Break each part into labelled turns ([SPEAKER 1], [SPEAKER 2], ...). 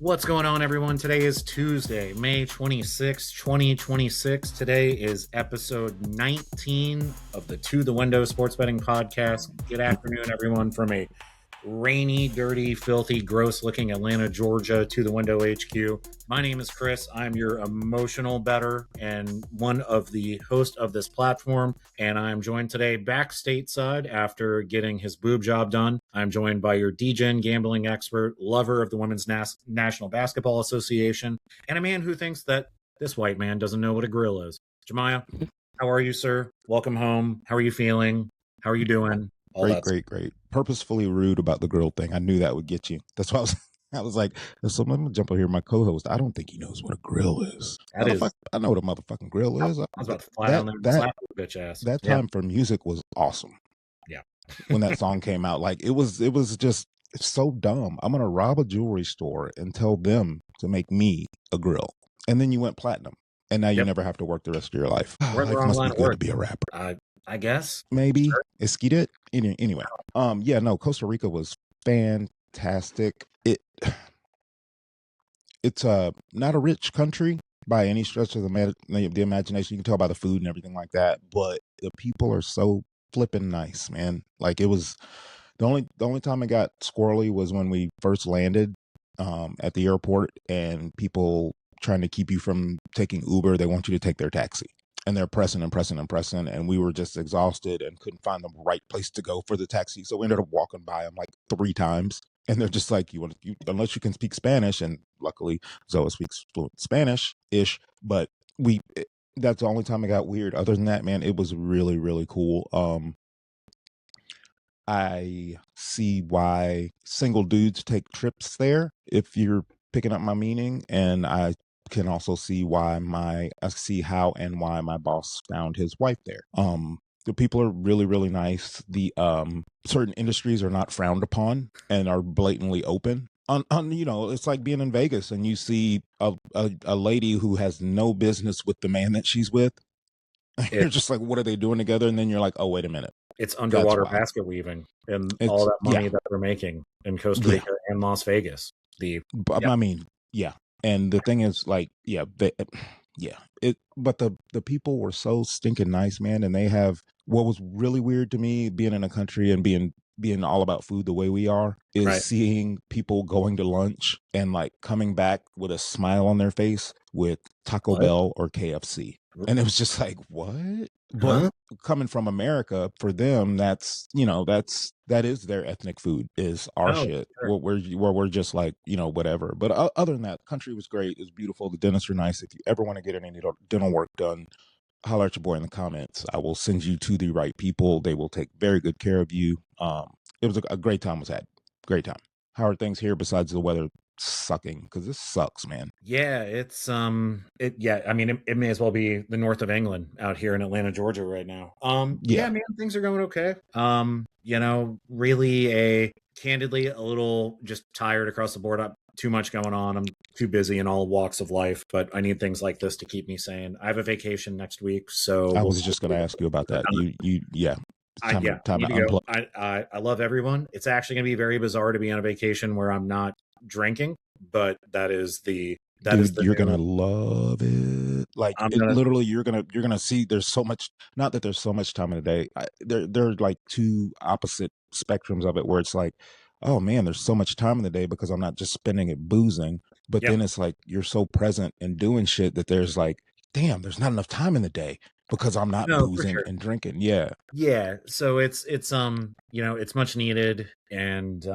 [SPEAKER 1] What's going on, everyone? Today is Tuesday, May 26, 2026. Today is episode 19 of the To the Window Sports Betting Podcast. Good afternoon, everyone, from a rainy, dirty, filthy, gross-looking Atlanta, Georgia, To the Window HQ. My name is Chris. I'm your emotional bettor and one of the hosts of this platform, and I'm joined today back stateside after getting his boob job done. I'm joined by your DGen gambling expert, lover of the Women's National Basketball Association, and a man who thinks that this white man doesn't know what a grill is. Jemiah, how are you, sir? Welcome home. How are you feeling? How are you doing?
[SPEAKER 2] Great. Purposefully rude about the grill thing. I knew that would get you. That's why I was like, so I'm gonna jump over here. My co-host, I don't think he knows what a grill is. I know what a motherfucking grill is.
[SPEAKER 1] I was about to fly down there and slap your bitch ass.
[SPEAKER 2] That time for music was awesome.
[SPEAKER 1] Yeah.
[SPEAKER 2] When that song came out, like it was just it's so dumb. I'm gonna rob a jewelry store and tell them to make me a grill, and then you went platinum, and now you never have to work the rest of your life.
[SPEAKER 1] We're
[SPEAKER 2] Life must be good to be a rapper.
[SPEAKER 1] I guess
[SPEAKER 2] maybe it's it. Anyway, Costa Rica was fantastic. It's not a rich country by any stretch of the imagination. You can tell by the food and everything like that, but the people are so flipping nice, man. Like it was the only time it got squirrely was when we first landed at the airport, and people trying to keep you from taking Uber. They want you to take their taxi. And they're pressing, and we were just exhausted and couldn't find the right place to go for the taxi. So we ended up walking by them like 3 times, and they're just like, unless you can speak Spanish, and luckily Zoe speaks fluent Spanish-ish, but that's the only time it got weird. Other than that, man, it was really, really cool. I see why single dudes take trips there, if you're picking up my meaning, and I can also see how and why my boss found his wife there. The people are really, really nice. The certain industries are not frowned upon and are blatantly open. It's like being in Vegas and you see a lady who has no business with the man that she's with. You're just like, what are they doing together? And then you're like, oh, wait a minute.
[SPEAKER 1] It's underwater basket weaving and all that money that they're making in Costa Rica and Las Vegas.
[SPEAKER 2] And the thing is, like, but the people were so stinking nice, man. And they have, what was really weird to me, being in a country and being all about food the way we are, is seeing people going to lunch and like coming back with a smile on their face with Taco Bell or KFC. And it was just like, what? But coming from America, for them, that is their ethnic food, is our shit. Sure. Where we're just like, whatever. But other than that, the country was great. It was beautiful. The dentists are nice. If you ever want to get any dental work done, holler at your boy in the comments. I will send you to the right people. They will take very good care of you. It was a great time was had. Great time. How are things here besides the weather sucking? Because this sucks, man.
[SPEAKER 1] Yeah, it's it may as well be the north of England out here in Atlanta, Georgia right now. Man, things are going okay. Candidly a little just tired across the board. Too much going on. I'm too busy in all walks of life, but I need things like this to keep me sane. I have a vacation next week, so
[SPEAKER 2] I was just going to ask you about that.
[SPEAKER 1] I love everyone. It's actually going to be very bizarre to be on a vacation where I'm not drinking, but you're
[SPEAKER 2] gonna love it. Like literally, you're gonna see. There's so much. Not that there's so much time in the day. There are like two opposite spectrums of it, where it's like, oh man, there's so much time in the day because I'm not just spending it boozing. But then it's like you're so present and doing shit that there's like, damn, there's not enough time in the day because I'm not boozing and drinking. Yeah.
[SPEAKER 1] So it's much needed. And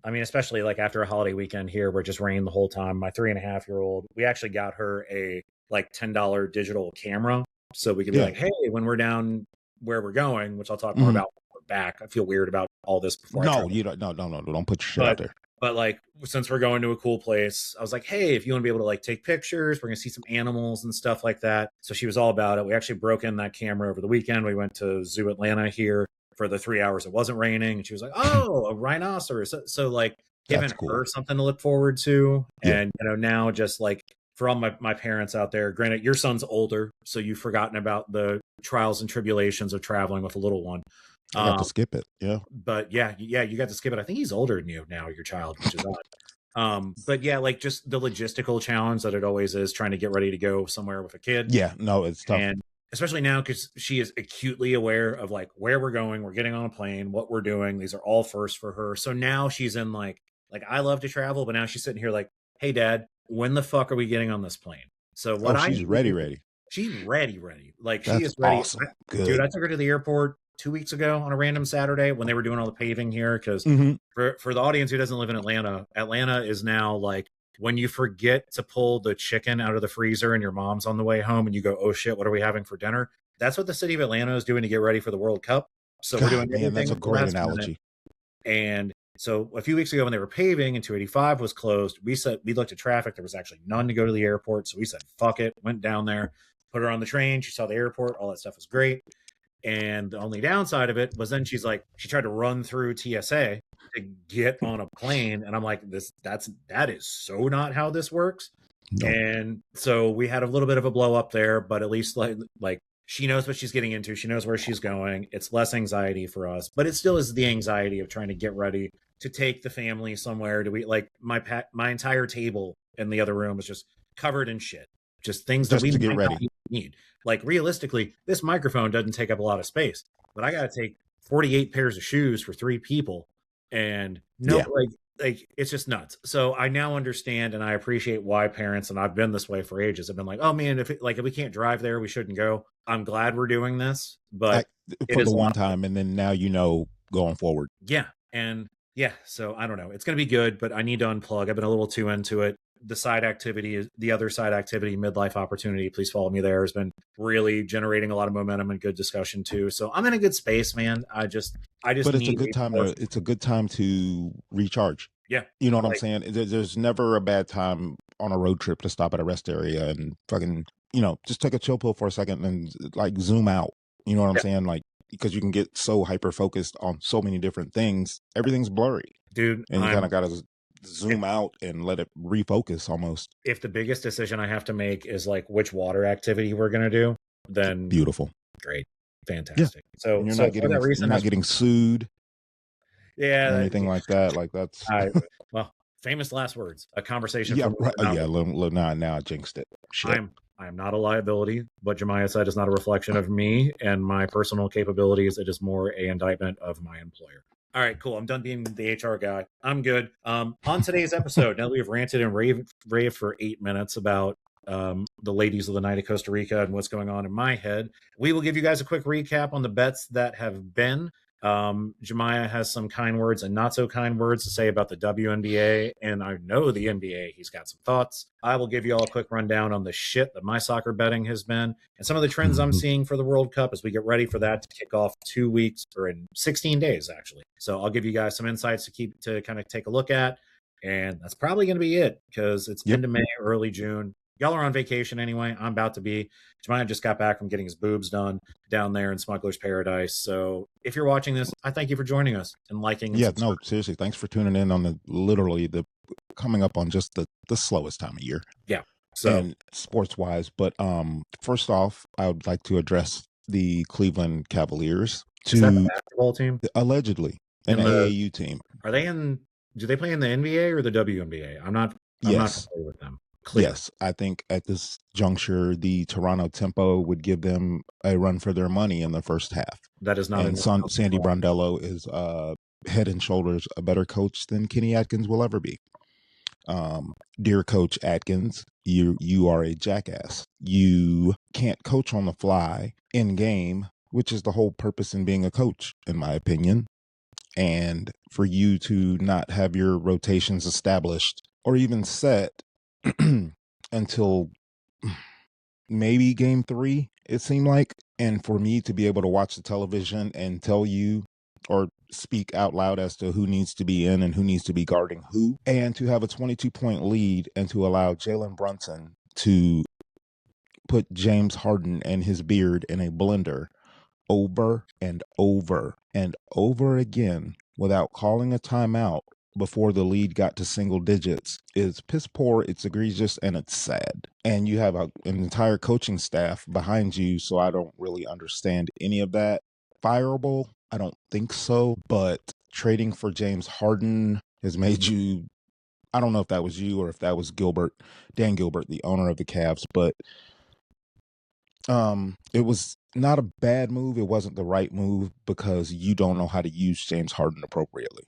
[SPEAKER 1] especially like after a holiday weekend here, we're just raining the whole time. My 3.5-year-old, we actually got her a like $10 digital camera. So we could be like, hey, when we're down where we're going, which I'll talk more about when we're back. I feel weird about all this before.
[SPEAKER 2] No, you don't. No, don't put your shit out there.
[SPEAKER 1] But like, since we're going to a cool place, I was like, hey, if you want to be able to like take pictures, we're going to see some animals and stuff like that. So she was all about it. We actually broke in that camera over the weekend. We went to Zoo Atlanta here for the 3 hours it wasn't raining. And she was like, oh, a rhinoceros. So like giving her something to look forward to. And, now just like for all my parents out there, granted, your son's older, so you've forgotten about the trials and tribulations of traveling with a little one.
[SPEAKER 2] I got to skip it. Yeah.
[SPEAKER 1] But you got to skip it. I think he's older than you now, your child, which is odd. But yeah, like just the logistical challenge that it always is trying to get ready to go somewhere with a kid.
[SPEAKER 2] Yeah, no, it's tough.
[SPEAKER 1] And especially now because she is acutely aware of like where we're going, we're getting on a plane, what we're doing. These are all first for her. So now she's in like I love to travel, but now she's sitting here like, hey dad, when the fuck are we getting on this plane? So what
[SPEAKER 2] she's ready.
[SPEAKER 1] She's ready. Like
[SPEAKER 2] That's
[SPEAKER 1] she is ready.
[SPEAKER 2] awesome. Good.
[SPEAKER 1] Dude, I took her to the airport 2 weeks ago on a random Saturday when they were doing all the paving here. Because for the audience who doesn't live in Atlanta, Atlanta is now like when you forget to pull the chicken out of the freezer and your mom's on the way home and you go, oh shit, what are we having for dinner? That's what the city of Atlanta is doing to get ready for the World Cup. So we're doing
[SPEAKER 2] man, that's a great analogy.
[SPEAKER 1] And so a few weeks ago when they were paving and 285 was closed, we looked at traffic. There was actually none to go to the airport. So we said, fuck it, went down there, put her on the train. She saw the airport. All that stuff was great. And the only downside of it was then she tried to run through TSA to get on a plane. And I'm like, that is so not how this works. No. And so we had a little bit of a blow up there, but at least like she knows what she's getting into. She knows where she's going. It's less anxiety for us, but it still is the anxiety of trying to get ready to take the family somewhere. Like my entire table in the other room was just covered in shit. Just things that we
[SPEAKER 2] to get ready.
[SPEAKER 1] Need. Like realistically, this microphone doesn't take up a lot of space, but I got to take 48 pairs of shoes for 3 people, and like it's just nuts. So I now understand and I appreciate why parents, and I've been this way for ages, have been like, oh man, if we can't drive there, we shouldn't go. I'm glad we're doing this, but
[SPEAKER 2] for the one time, and then now going forward.
[SPEAKER 1] Yeah, and yeah, so I don't know. It's going to be good, but I need to unplug. I've been a little too into it. The other side activity, midlife opportunity, please follow me there, has been really generating a lot of momentum and good discussion too. So I'm in a good space, man. I just but
[SPEAKER 2] it's a good time to recharge.
[SPEAKER 1] Yeah.
[SPEAKER 2] You know what I'm saying? There's never a bad time on a road trip to stop at a rest area and fucking, just take a chill pill for a second and like zoom out. You know what I'm saying? Like, because you can get so hyper focused on so many different things, everything's blurry,
[SPEAKER 1] dude.
[SPEAKER 2] And you kind of got to zoom out and let it refocus almost.
[SPEAKER 1] If the biggest decision I have to make is like which water activity we're going to do, then
[SPEAKER 2] beautiful,
[SPEAKER 1] great, fantastic. Yeah. So
[SPEAKER 2] you're not getting sued.
[SPEAKER 1] Yeah.
[SPEAKER 2] Or anything like that. Like that's
[SPEAKER 1] well, famous last words, a conversation.
[SPEAKER 2] Yeah. Right. Now I jinxed it. Shit.
[SPEAKER 1] I am not a liability, but Jemiah said is not a reflection of me and my personal capabilities. It is more an indictment of my employer. All right, cool. I'm done being the HR guy. I'm good. On today's episode, now that we've ranted and raved for 8 minutes about the ladies of the night of Costa Rica and what's going on in my head, we will give you guys a quick recap on the bets that have been. Jemiah has some kind words and not so kind words to say about the WNBA, and I know the NBA. He's got some thoughts. I will give you all a quick rundown on the shit that my soccer betting has been and some of the trends I'm seeing for the World Cup as we get ready for that to kick off 2 weeks or in 16 days, actually. So I'll give you guys some insights to kind of take a look at, and that's probably going to be it because it's end of May, early June. Y'all are on vacation anyway. I'm about to be. Jemiah just got back from getting his boobs done down there in Smuggler's Paradise. So if you're watching this, I thank you for joining us and liking. And
[SPEAKER 2] no, seriously. Thanks for tuning in on the coming up on just the slowest time of year.
[SPEAKER 1] Yeah. So
[SPEAKER 2] and sports wise, but first off, I would like to address the Cleveland Cavaliers.
[SPEAKER 1] Is that the basketball team?
[SPEAKER 2] Allegedly, an AAU team.
[SPEAKER 1] Are they do they play in the NBA or the WNBA? I'm not familiar with them.
[SPEAKER 2] Clear. Yes, I think at this juncture, the Toronto Tempo would give them a run for their money in the first half.
[SPEAKER 1] That is not.
[SPEAKER 2] And Sandy Brondello is head and shoulders a better coach than Kenny Atkins will ever be. Dear Coach Atkins, you are a jackass. You can't coach on the fly in game, which is the whole purpose in being a coach, in my opinion. And for you to not have your rotations established or even set until maybe game 3, it seemed like. And for me to be able to watch the television and tell you or speak out loud as to who needs to be in and who needs to be guarding who, and to have a 22-point lead and to allow Jalen Brunson to put James Harden and his beard in a blender over and over and over again without calling a timeout before the lead got to single digits is piss poor, it's egregious, and it's sad. And you have an entire coaching staff behind you, so I don't really understand any of that. Fireable? I don't think so, but trading for James Harden has made you I don't know if that was you or if that was Dan Gilbert, the owner of the Cavs, but it was not a bad move. It wasn't the right move because you don't know how to use James Harden appropriately.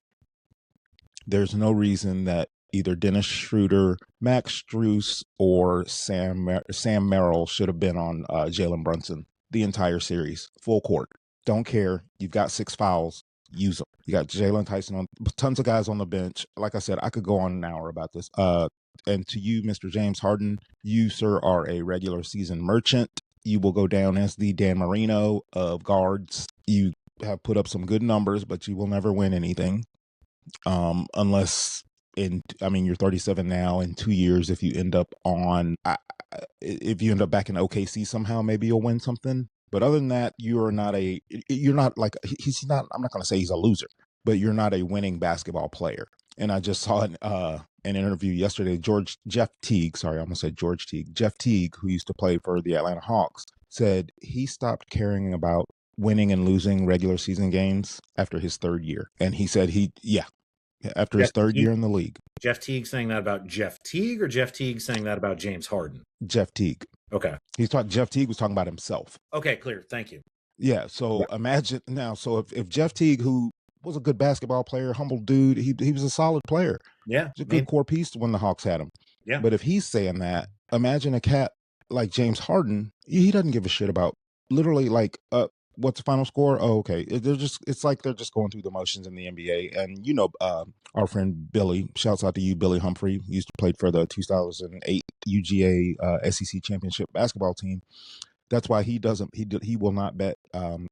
[SPEAKER 2] There's no reason that either Dennis Schroeder, Max Strus, or Sam Merrill should have been on Jalen Brunson the entire series, full court. Don't care. You've got 6 fouls. Use them. You got Jalen Tyson on, tons of guys on the bench. Like I said, I could go on an hour about this. And to you, Mr. James Harden, you, sir, are a regular season merchant. You will go down as the Dan Marino of guards. You have put up some good numbers, but you will never win anything. Unless you're 37 now. In 2 years, if you end up back in OKC somehow, maybe you'll win something. But other than that, you're not like, he's not, I'm not going to say he's a loser, but you're not a winning basketball player. And I just saw an interview yesterday. Jeff Teague, who used to play for the Atlanta Hawks, said he stopped caring about winning and losing regular season games after his 3rd year. And he said after his 3rd year in the league.
[SPEAKER 1] Jeff Teague saying that about Jeff Teague, or Jeff Teague saying that about James Harden?
[SPEAKER 2] Jeff Teague.
[SPEAKER 1] Okay.
[SPEAKER 2] Jeff Teague was talking about himself.
[SPEAKER 1] Okay, clear. Thank you.
[SPEAKER 2] Yeah. So Imagine now. So if Jeff Teague, who was a good basketball player, humble dude, he was a solid player.
[SPEAKER 1] Yeah.
[SPEAKER 2] He's a good core piece when the Hawks had him.
[SPEAKER 1] Yeah.
[SPEAKER 2] But if he's saying that, imagine a cat like James Harden. He doesn't give a shit about literally what's the final score? Oh, okay. It's like they're just going through the motions in the NBA. And our friend Billy, shouts out to you, Billy Humphrey, used to play for the 2008 UGA SEC championship basketball team. That's why he will not bet.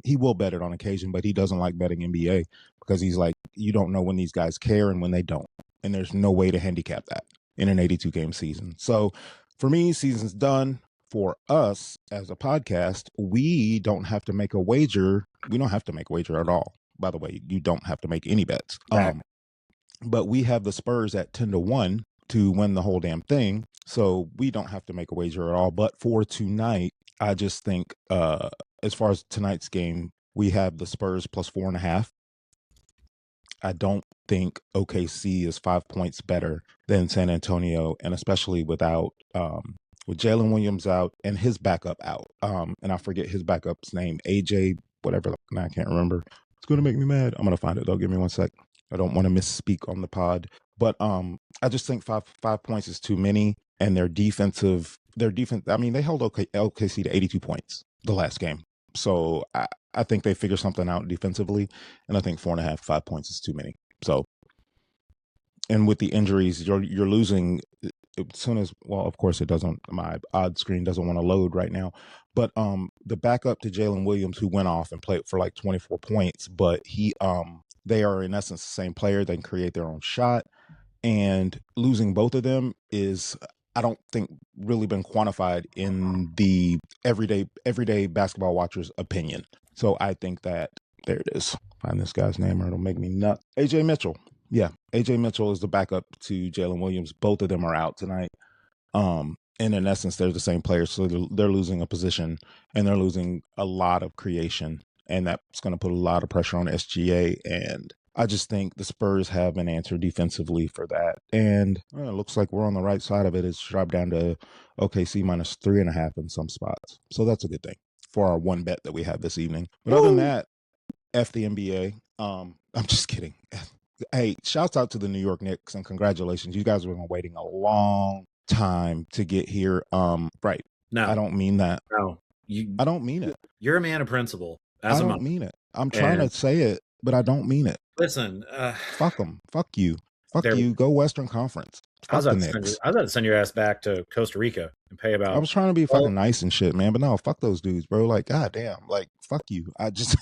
[SPEAKER 2] He will bet it on occasion, but he doesn't like betting NBA because he's like, you don't know when these guys care and when they don't. And there's no way to handicap that in an 82 game season. So for me, season's done. For us as a podcast, we don't have to make a wager. We don't have to make a wager at all. By the way, you don't have to make any bets. Right. But we have the Spurs at 10-1 to win the whole damn thing. So we don't have to make a wager at all. But for tonight, I just think as far as tonight's game, we have the Spurs plus 4.5. I don't think OKC is 5 points better than San Antonio, and especially with Jalen Williams out and his backup out. And I forget his backup's name, AJ, whatever. I can't remember. It's going to make me mad. I'm going to find it though. Give me 1 sec. I don't want to misspeak on the pod. But I just think 5 points is too many. And their defense, I mean, they held OKC to 82 points the last game. So I think they figure something out defensively. And I think 4.5, 5 points is too many. So, and with the injuries, you're losing as soon as, well, of course it doesn't, my odd screen doesn't want to load right now, but the backup to Jalen Williams, who went off and played for like 24 points, but they are in essence the same player. They can create their own shot, and losing both of them is, I don't think, really been quantified in the everyday basketball watcher's opinion. So I think that, there it is. Find this guy's name or it'll make me nut. AJ Mitchell. Yeah, AJ Mitchell is the backup to Jalen Williams. Both of them are out tonight. And in essence, they're the same players. So they're losing a position and they're losing a lot of creation. And that's going to put a lot of pressure on SGA. And I just think the Spurs have an answer defensively for that. And it looks like we're on the right side of it. It's dropped down to OKC minus 3.5 in some spots. So that's a good thing for our one bet that we have this evening. But other than that, F the NBA. I'm just kidding. Hey, shouts out to the New York Knicks and congratulations. You guys have been waiting a long time to get here. Right. No, I don't mean that.
[SPEAKER 1] No,
[SPEAKER 2] I don't mean it.
[SPEAKER 1] You're a man of principle.
[SPEAKER 2] I don't mean it. I'm trying to say it, but I don't mean it.
[SPEAKER 1] Listen,
[SPEAKER 2] fuck them. Fuck you. Fuck you. Go Western Conference. Fuck the Knicks.
[SPEAKER 1] I was about to send your ass back to Costa Rica and pay about.
[SPEAKER 2] I was trying to be fucking nice and shit, man, but no, fuck those dudes, bro. Like, goddamn, like, fuck you. I just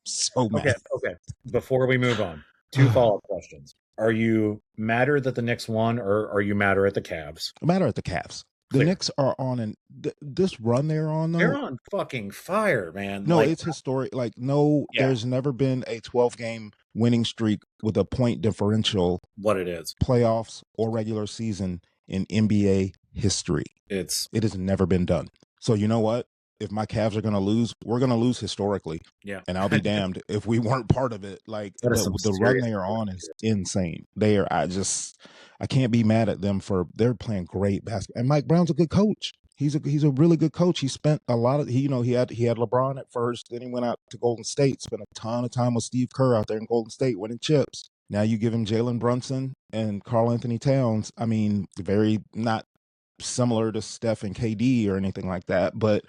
[SPEAKER 2] so mad.
[SPEAKER 1] Okay. Before we move on, 2 follow-up questions. Are you madder that the Knicks won, or are you madder at the Cavs?
[SPEAKER 2] I'm madder at the Cavs. The Knicks are on this run they're on, though.
[SPEAKER 1] They're on fucking fire, man.
[SPEAKER 2] No, it's historic. Like, there's never been a 12-game winning streak with a point differential.
[SPEAKER 1] What it is.
[SPEAKER 2] Playoffs or regular season in NBA history. It has never been done. So you know what? If my Cavs are going to lose, we're going to lose historically.
[SPEAKER 1] Yeah.
[SPEAKER 2] And I'll be damned if we weren't part of it. Like, the run they are on is insane. I can't be mad at them for they're playing great basketball. And Mike Brown's a good coach. He's a really good coach. He spent a lot of he had LeBron at first, then he went out to Golden State, spent a ton of time with Steve Kerr out there in Golden State winning chips. Now you give him Jalen Brunson and Karl Anthony Towns. I mean, very not similar to Steph and KD or anything like that, but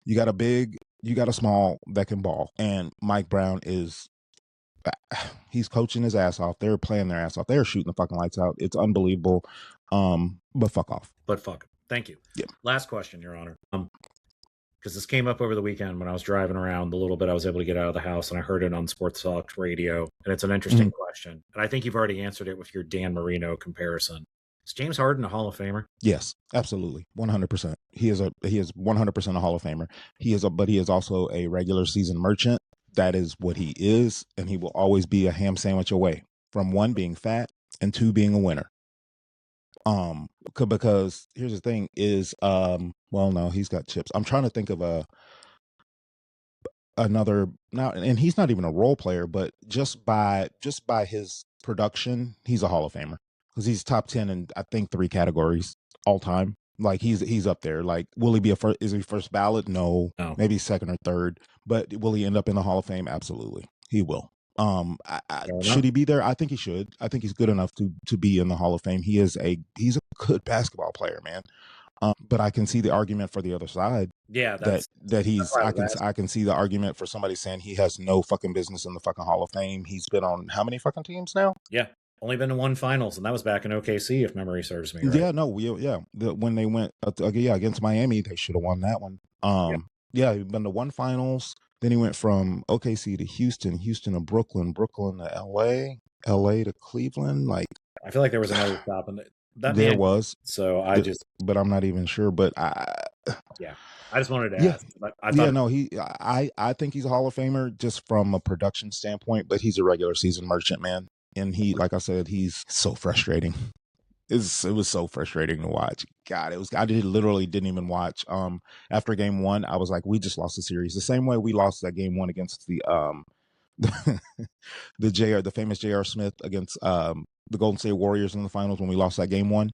[SPEAKER 2] you got a big, you got a small that can ball. And Mike Brown is he's coaching his ass off. They're playing their ass off. They're shooting the fucking lights out. It's unbelievable. But fuck off.
[SPEAKER 1] But fuck it. Thank you.
[SPEAKER 2] Yeah.
[SPEAKER 1] Last question, Your Honor. Because this came up over the weekend when I was driving around the little bit I was able to get out of the house, and I heard it on Sports Talk Radio, and it's an interesting question. And I think you've already answered it with your Dan Marino comparison. Is James Harden a Hall of Famer?
[SPEAKER 2] Yes, absolutely, 100%. He is 100% a Hall of Famer. But he is also a regular season merchant. That is what he is, and he will always be a ham sandwich away from one being fat and two being a winner. Because here's the thing is, well, no, he's got chips. I'm trying to think of another now, and he's not even a role player, but just by his production, he's a Hall of Famer because he's top 10 in I think 3 categories all time. Like he's up there. Like, will he be is he first ballot? No, maybe second or third. But will he end up in the Hall of Fame? Absolutely, he will. Should he be there? I think he should. I think he's good enough to be in the Hall of Fame. He's a good basketball player, man. But I can see the argument for the other side.
[SPEAKER 1] Yeah,
[SPEAKER 2] that he's. I can see the argument for somebody saying he has no fucking business in the fucking Hall of Fame. He's been on how many fucking teams now?
[SPEAKER 1] Yeah, only been to one finals, and that was back in OKC, if memory serves me right.
[SPEAKER 2] Yeah, no, when they went against Miami, they should have won that one. Yeah, he's been to one finals. Then he went from OKC to Houston to Brooklyn to LA to Cleveland. Like,
[SPEAKER 1] I feel like there was another stop in that.
[SPEAKER 2] There was.
[SPEAKER 1] So
[SPEAKER 2] but I'm not even sure. But
[SPEAKER 1] I just wanted to ask.
[SPEAKER 2] I think he's a Hall of Famer just from a production standpoint, but he's a regular season merchant, man. And he, like I said, he's so frustrating. It was so frustrating to watch. God, I literally didn't even watch. After game 1, I was like, we just lost the series. The same way we lost that game 1 against the the famous J.R. Smith against the Golden State Warriors in the finals when we lost that game 1.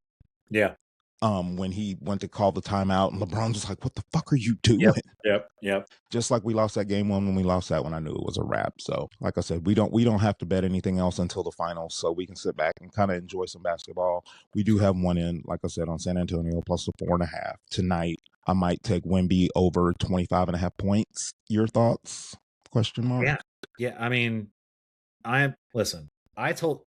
[SPEAKER 1] Yeah.
[SPEAKER 2] When he went to call the timeout and LeBron was like, what the fuck are you doing?
[SPEAKER 1] Yep.
[SPEAKER 2] Just like we lost that game 1 when we lost that one, I knew it was a wrap. So like I said, we don't have to bet anything else until the finals, so we can sit back and kind of enjoy some basketball. We do have one in, like I said, on San Antonio plus the 4.5 tonight. I might take Wemby over 25.5 points. Your thoughts? Question mark.
[SPEAKER 1] Yeah. I mean, listen. I told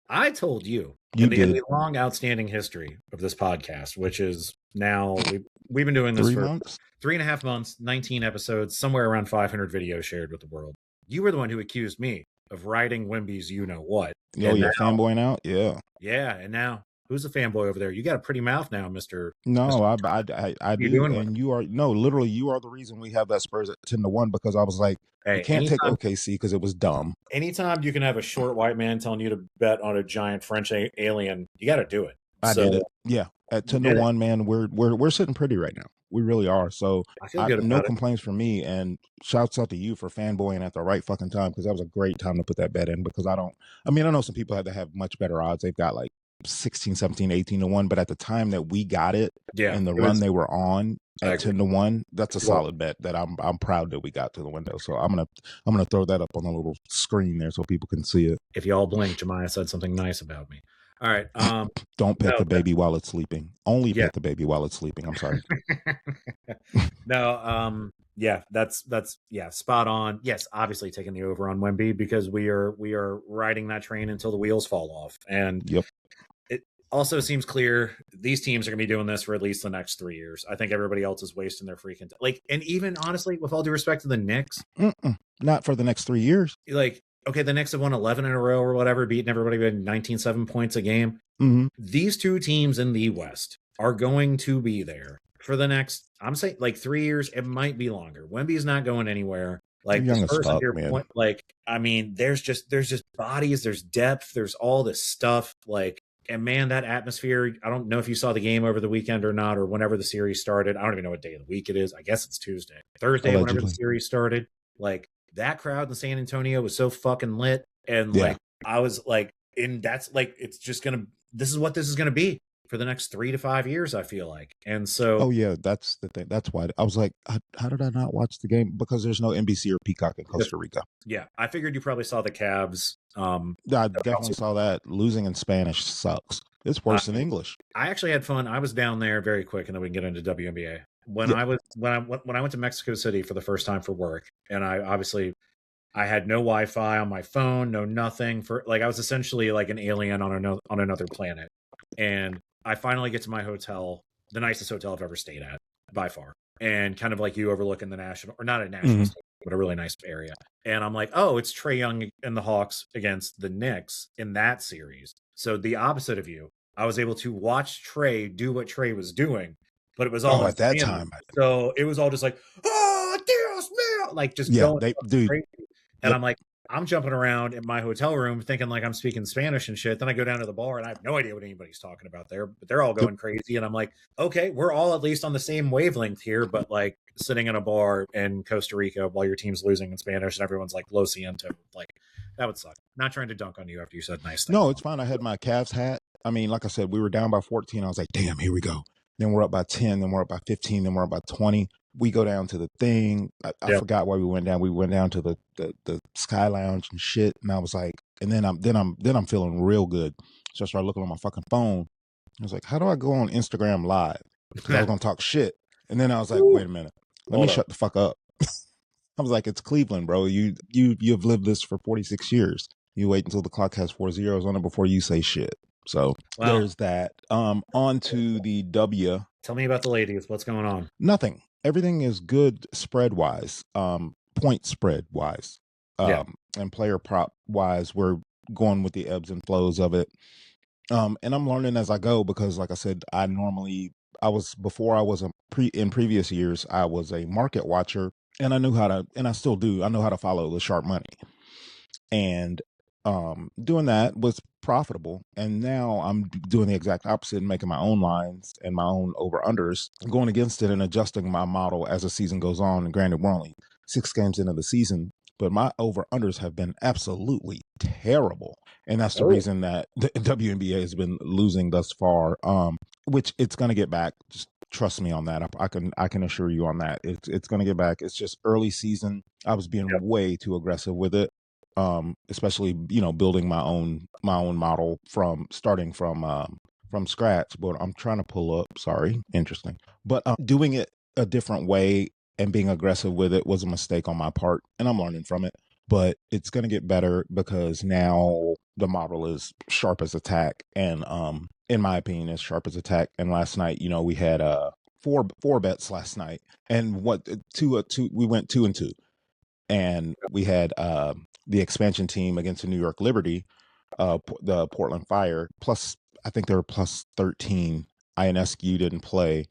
[SPEAKER 1] you
[SPEAKER 2] did.
[SPEAKER 1] A long outstanding history of this podcast, which is now we've been doing this
[SPEAKER 2] 3
[SPEAKER 1] for
[SPEAKER 2] months?
[SPEAKER 1] 3.5 months, 19 episodes, somewhere around 500 videos shared with the world. You were the one who accused me of writing Wemby's what.
[SPEAKER 2] Oh, yeah, fanboying out? Yeah.
[SPEAKER 1] Yeah, and now who's the fanboy over there? You got a pretty mouth now, Mr.
[SPEAKER 2] No,
[SPEAKER 1] Mr.
[SPEAKER 2] I do, and you are literally you are the reason we have that Spurs at 10-1 because I was like, you can't take OKC because it was dumb.
[SPEAKER 1] Anytime you can have a short white man telling you to bet on a giant French alien, you got to do it.
[SPEAKER 2] I did it. Yeah, at 10-1, man, we're sitting pretty right now. We really are. So
[SPEAKER 1] I feel good about
[SPEAKER 2] no complaints from me, and shouts out to you for fanboying at the right fucking time because that was a great time to put that bet in because I know some people have to have much better odds. They've got like 16, 17, 18-1, but at the time that we got it and the run they were on at 10-1, that's a solid bet that I'm proud that we got to the window. So I'm gonna throw that up on the little screen there so people can see it.
[SPEAKER 1] If you all blink, Jemiah said something nice about me. All right.
[SPEAKER 2] Don't pet the baby while it's sleeping. Only pet the baby while it's sleeping. I'm sorry.
[SPEAKER 1] No. Yeah, that's spot on. Yes, obviously taking the over on Wemby because we are riding that train until the wheels fall off. And it also seems clear these teams are going to be doing this for at least the next 3 years. I think everybody else is wasting their freaking time. And even honestly, with all due respect to the Knicks,
[SPEAKER 2] not for the next 3 years.
[SPEAKER 1] Okay, the Knicks have won 11 in a row or whatever, beating everybody by 19.7 points a game.
[SPEAKER 2] Mm-hmm.
[SPEAKER 1] These two teams in the West are going to be there for the next, I'm saying 3 years. It might be longer. Wemby's not going anywhere. There's just bodies, there's depth, there's all this stuff. And man, that atmosphere, I don't know if you saw the game over the weekend or not, or whenever the series started. I don't even know what day of the week it is. I guess it's Tuesday. Thursday, allegedly. Whenever the series started. That crowd in San Antonio was so fucking lit. And I was and that's it's just going to this is what this is going to be for the next 3 to 5 years, I feel like. And so,
[SPEAKER 2] oh yeah, that's the thing. That's why I was like, how did I not watch the game? Because there's no NBC or Peacock in Costa Rica.
[SPEAKER 1] Yeah, I figured you probably saw the Cavs.
[SPEAKER 2] I definitely saw that. Losing in Spanish sucks. It's worse than English.
[SPEAKER 1] I actually had fun. I was down there very quick, and then we can get into WNBA. When
[SPEAKER 2] Yeah.
[SPEAKER 1] I went to Mexico City for the first time for work, and I had no Wi-Fi on my phone, no nothing for like I was essentially like an alien on another planet. And I finally get to my hotel, the nicest hotel I've ever stayed at by far, and kind of like you overlooking the national, or not a national stadium, but a really nice area. And I'm like, oh, it's Trae Young and the Hawks against the Knicks in that series. So the opposite of you, I was able to watch Trae do what Trae was doing, but it was all
[SPEAKER 2] at that time.
[SPEAKER 1] So it was all just like, oh, Dios mío, like just
[SPEAKER 2] Yeah,
[SPEAKER 1] going crazy. And
[SPEAKER 2] Yep.
[SPEAKER 1] I'm like, I'm jumping around in my hotel room thinking like I'm speaking Spanish and shit. Then I go down to the bar and I have no idea what anybody's talking about there, but they're all going crazy. And I'm like, okay, we're all at least on the same wavelength here, but like sitting in a bar in Costa Rica while your team's losing in Spanish and everyone's like, Lo siento. Like, that would suck. Not trying to dunk on you after you said nice things.
[SPEAKER 2] No, it's fine. I had my Cavs hat. I mean, like I said, we were down by 14. I was like, damn, here we go. Then we're up by 10. Then we're up by 15. Then we're up by 20. We go down to the thing. I forgot why we went down. We went down to the Sky Lounge and shit. And I was like, and then I'm feeling real good. So I started looking on my fucking phone. I was like, how do I go on Instagram Live? Because I was gonna talk shit. And then I was like, wait a minute, let me shut the fuck up. I was like, it's Cleveland, bro. You've lived this for 46 years. You wait until the clock has 4 zeros on it before you say shit. So there's that. On to the W.
[SPEAKER 1] Tell me about the ladies. What's going on?
[SPEAKER 2] Nothing. Everything is good spread wise, point spread wise, and player prop wise. We're going with the ebbs and flows of it. And I'm learning as I go because, like I said, in previous years, I was a market watcher and I knew how to, and I still do, I know how to follow the sharp money. And doing that was profitable. And now I'm doing the exact opposite and making my own lines and my own over-unders, going against it and adjusting my model as the season goes on. And granted, we're only 6 games into the season, but my over-unders have been absolutely terrible. And that's the reason that the WNBA has been losing thus far, which it's going to get back. Just trust me on that. I can assure you on that. It's going to get back. It's just early season. I was being way too aggressive with it. Especially, building my own model starting from scratch, but I'm trying to pull up, interesting. But doing it a different way and being aggressive with it was a mistake on my part and I'm learning from it, but it's going to get better because now the model is sharp as attack and, in my opinion, is sharp as attack. And last night, we had, four bets last night and we went 2-2 and we had, the expansion team against the New York Liberty, the Portland Fire, plus, I think they were plus 13. INSQ didn't play.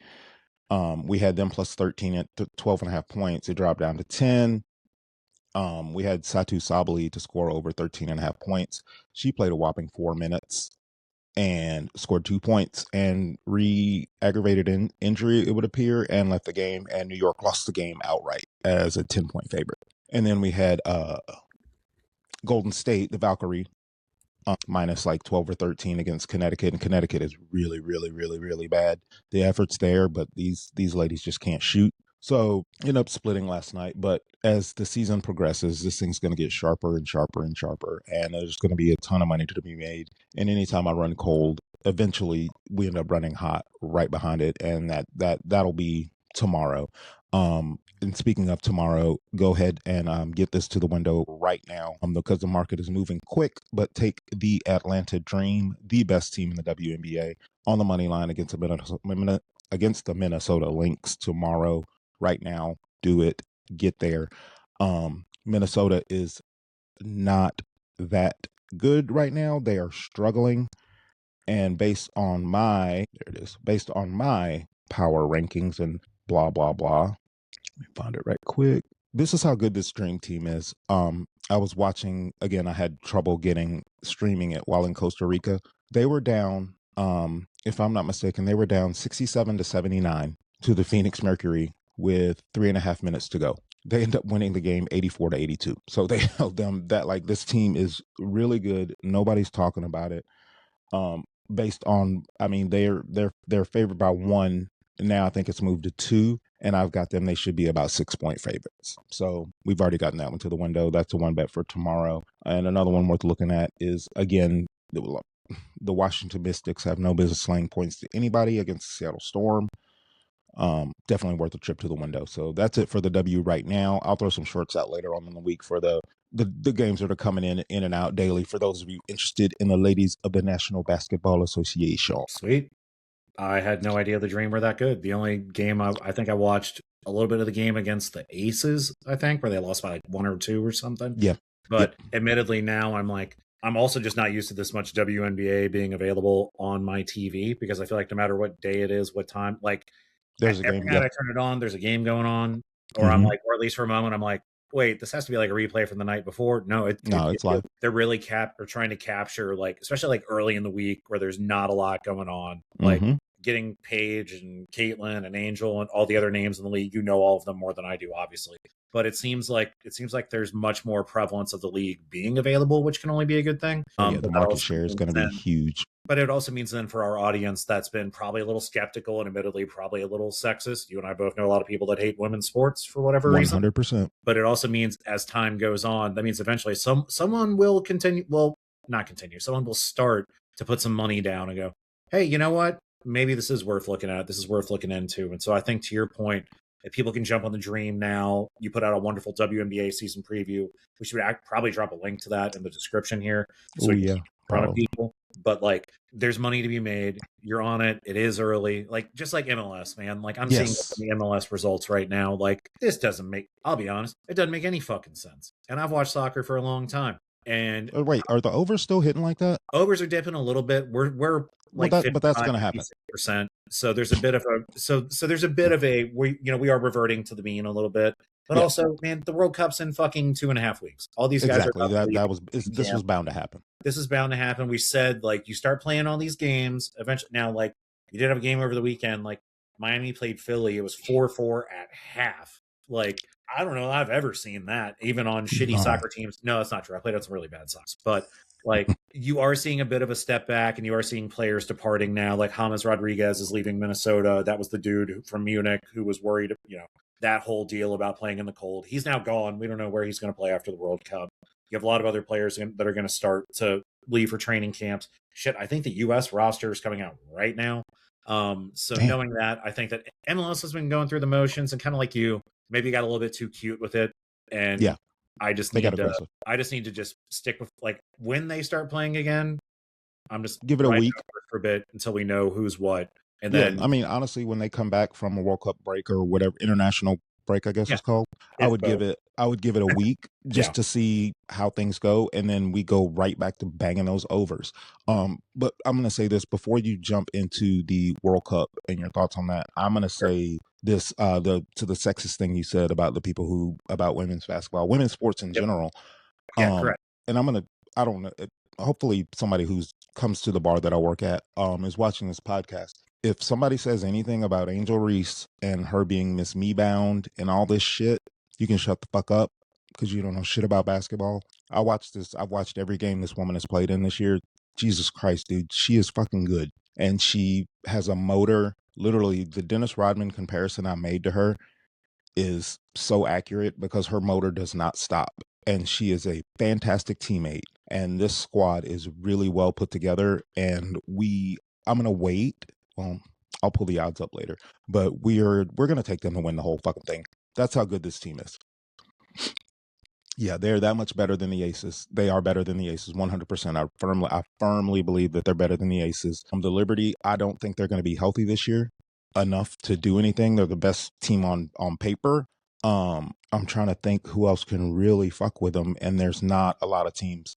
[SPEAKER 2] We had them plus 13 at 12.5 points. It dropped down to 10. We had Satu Sabali to score over 13.5 points. She played a whopping 4 minutes and scored 2 points and re-aggravated injury, it would appear, and left the game. And New York lost the game outright as a 10-point favorite. And then we had Golden State, the Valkyrie, minus like 12 or 13 against Connecticut, and Connecticut is really, really, really, really bad. The effort's there, but these ladies just can't shoot. So ended up splitting last night, but as the season progresses, this thing's going to get sharper and sharper and sharper, and there's going to be a ton of money to be made. And anytime I run cold, eventually we end up running hot right behind it, and that'll be tomorrow. And speaking of tomorrow, go ahead and get this to the window right now because the market is moving quick. But take the Atlanta Dream, the best team in the WNBA, on the money line against the Minnesota Lynx tomorrow. Right now, do it. Get there. Minnesota is not that good right now. They are struggling, and based on my power rankings and blah blah blah. Let me find it right quick. This is how good this Dream team is. I was watching again. I had trouble streaming it while in Costa Rica. They were down, if I'm not mistaken, they were down 67-79 to the Phoenix Mercury with 3.5 minutes to go. They end up winning the game 84-82. So they held them. That, like, this team is really good. Nobody's talking about it. based on, I mean, they're favored by 1. Now I think it's moved to 2, and I've got them. They should be about 6-point favorites. So we've already gotten that one to the window. That's a one bet for tomorrow. And another one worth looking at is, again, the Washington Mystics have no business laying points to anybody against the Seattle Storm. Definitely worth a trip to the window. So that's it for the W right now. I'll throw some shorts out later on in the week for the games that are coming in and out daily for those of you interested in the ladies of the National Basketball Association.
[SPEAKER 1] Sweet. I had no idea the Dream were that good. The only game I think I watched a little bit of the game against the Aces, I think, where they lost by like 1 or 2 or something.
[SPEAKER 2] Yeah.
[SPEAKER 1] But admittedly now I'm also just not used to this much WNBA being available on my TV, because I feel like no matter what day it is, what time, like
[SPEAKER 2] there's a
[SPEAKER 1] every
[SPEAKER 2] game.
[SPEAKER 1] night I turn it on, there's a game going on, or I'm like, or at least for a moment, I'm like, wait, this has to be like a replay from the night before. No, it's live. They're really trying to capture, like, especially like early in the week where there's not a lot going on, like getting Paige and Caitlin and Angel and all the other names in the league. You know all of them more than I do, obviously. But it seems like there's much more prevalence of the league being available, which can only be a good thing.
[SPEAKER 2] The market share is going to be huge.
[SPEAKER 1] But it also means then for our audience that's been probably a little skeptical and admittedly probably a little sexist. You and I both know a lot of people that hate women's sports for whatever reason.
[SPEAKER 2] 100%.
[SPEAKER 1] But it also means as time goes on, that means eventually someone will continue. Well, not continue. Someone will start to put some money down and go, hey, you know what? Maybe this is worth looking at. This is worth looking into. And so I think to your point, if people can jump on the Dream now, you put out a wonderful WNBA season preview. We should probably drop a link to that in the description here. So we can keep in front of people. But like, there's money to be made. You're on it. It is early. Like, just like MLS, man. Like, I'm seeing the MLS results right now. Like, this doesn't make, I'll be honest, it doesn't make any fucking sense. And I've watched soccer for a long time. And
[SPEAKER 2] wait, are the overs still hitting like that?
[SPEAKER 1] Overs are dipping a little bit. We're like,
[SPEAKER 2] but that's going to happen.
[SPEAKER 1] So there's a bit of a there's a bit of a we are reverting to the mean a little bit. But also, man, the World Cup's in fucking 2.5 weeks. All these guys are
[SPEAKER 2] this was bound to happen.
[SPEAKER 1] This is bound to happen. We said, like, you start playing all these games eventually. Now, like, you did have a game over the weekend. Like, Miami played Philly. It was 4-4 at half. Like, I don't know I've ever seen that, even on shitty soccer teams. No, that's not true. I played on some really bad socks. But, like, you are seeing a bit of a step back, and you are seeing players departing now. Like, James Rodriguez is leaving Minnesota. That was the dude from Munich who was worried, that whole deal about playing in the cold. He's now gone. We don't know where he's going to play after the World Cup. You have a lot of other players that are going to start to leave for training camps. Shit, I think the U.S. roster is coming out right now. So knowing that, I think that MLS has been going through the motions, and kind of like you, maybe got a little bit too cute with it. And I just need to just stick with, like, when they start playing again, I'm just
[SPEAKER 2] give it a week
[SPEAKER 1] for a bit until we know who's what. And then,
[SPEAKER 2] I mean, honestly, when they come back from a World Cup break or whatever, international break, I guess it's called, I would give it a week just to see how things go, and then we go right back to banging those overs. But I'm going to say this before you jump into the World Cup and your thoughts on that. I'm going to say this to the sexist thing you said about the people about women's basketball, women's sports in general.
[SPEAKER 1] Correct.
[SPEAKER 2] And I don't know. Hopefully, somebody who comes to the bar that I work at is watching this podcast. If somebody says anything about Angel Reese and her being Miss Me Bound and all this shit, you can shut the fuck up, because you don't know shit about basketball. I've watched every game this woman has played in this year. Jesus Christ, dude. She is fucking good. And she has a motor. Literally, the Dennis Rodman comparison I made to her is so accurate, because her motor does not stop. And she is a fantastic teammate. And this squad is really well put together. And I'm going to wait. Well, I'll pull the odds up later, but we're going to take them to win the whole fucking thing. That's how good this team is. Yeah, they're that much better than the Aces. They are better than the Aces, 100%. I firmly believe that they're better than the Aces. The Liberty, I don't think they're going to be healthy this year enough to do anything. They're the best team on paper. I'm trying to think who else can really fuck with them, and there's not a lot of teams.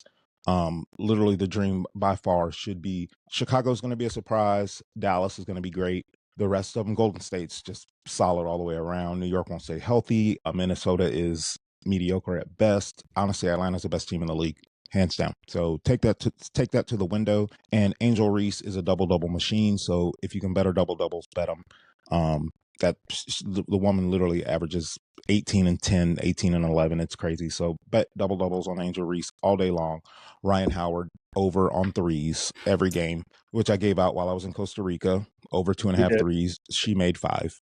[SPEAKER 2] Literally the Dream by far should be Chicago's going to be a surprise. Dallas is going to be great. The rest of them, Golden State's just solid all the way around. New York won't stay healthy. Minnesota is mediocre at best. Honestly, Atlanta's the best team in the league, hands down. So take that to the window. And Angel Reese is a double machine. So if you can bet her double doubles, bet them. that the woman literally averages 18 and 10, 18 and 11. It's crazy. So bet double doubles on Angel Reese all day long. Ryan Howard over on threes every game, which I gave out while I was in Costa Rica. Over 2.5 threes. She made 5.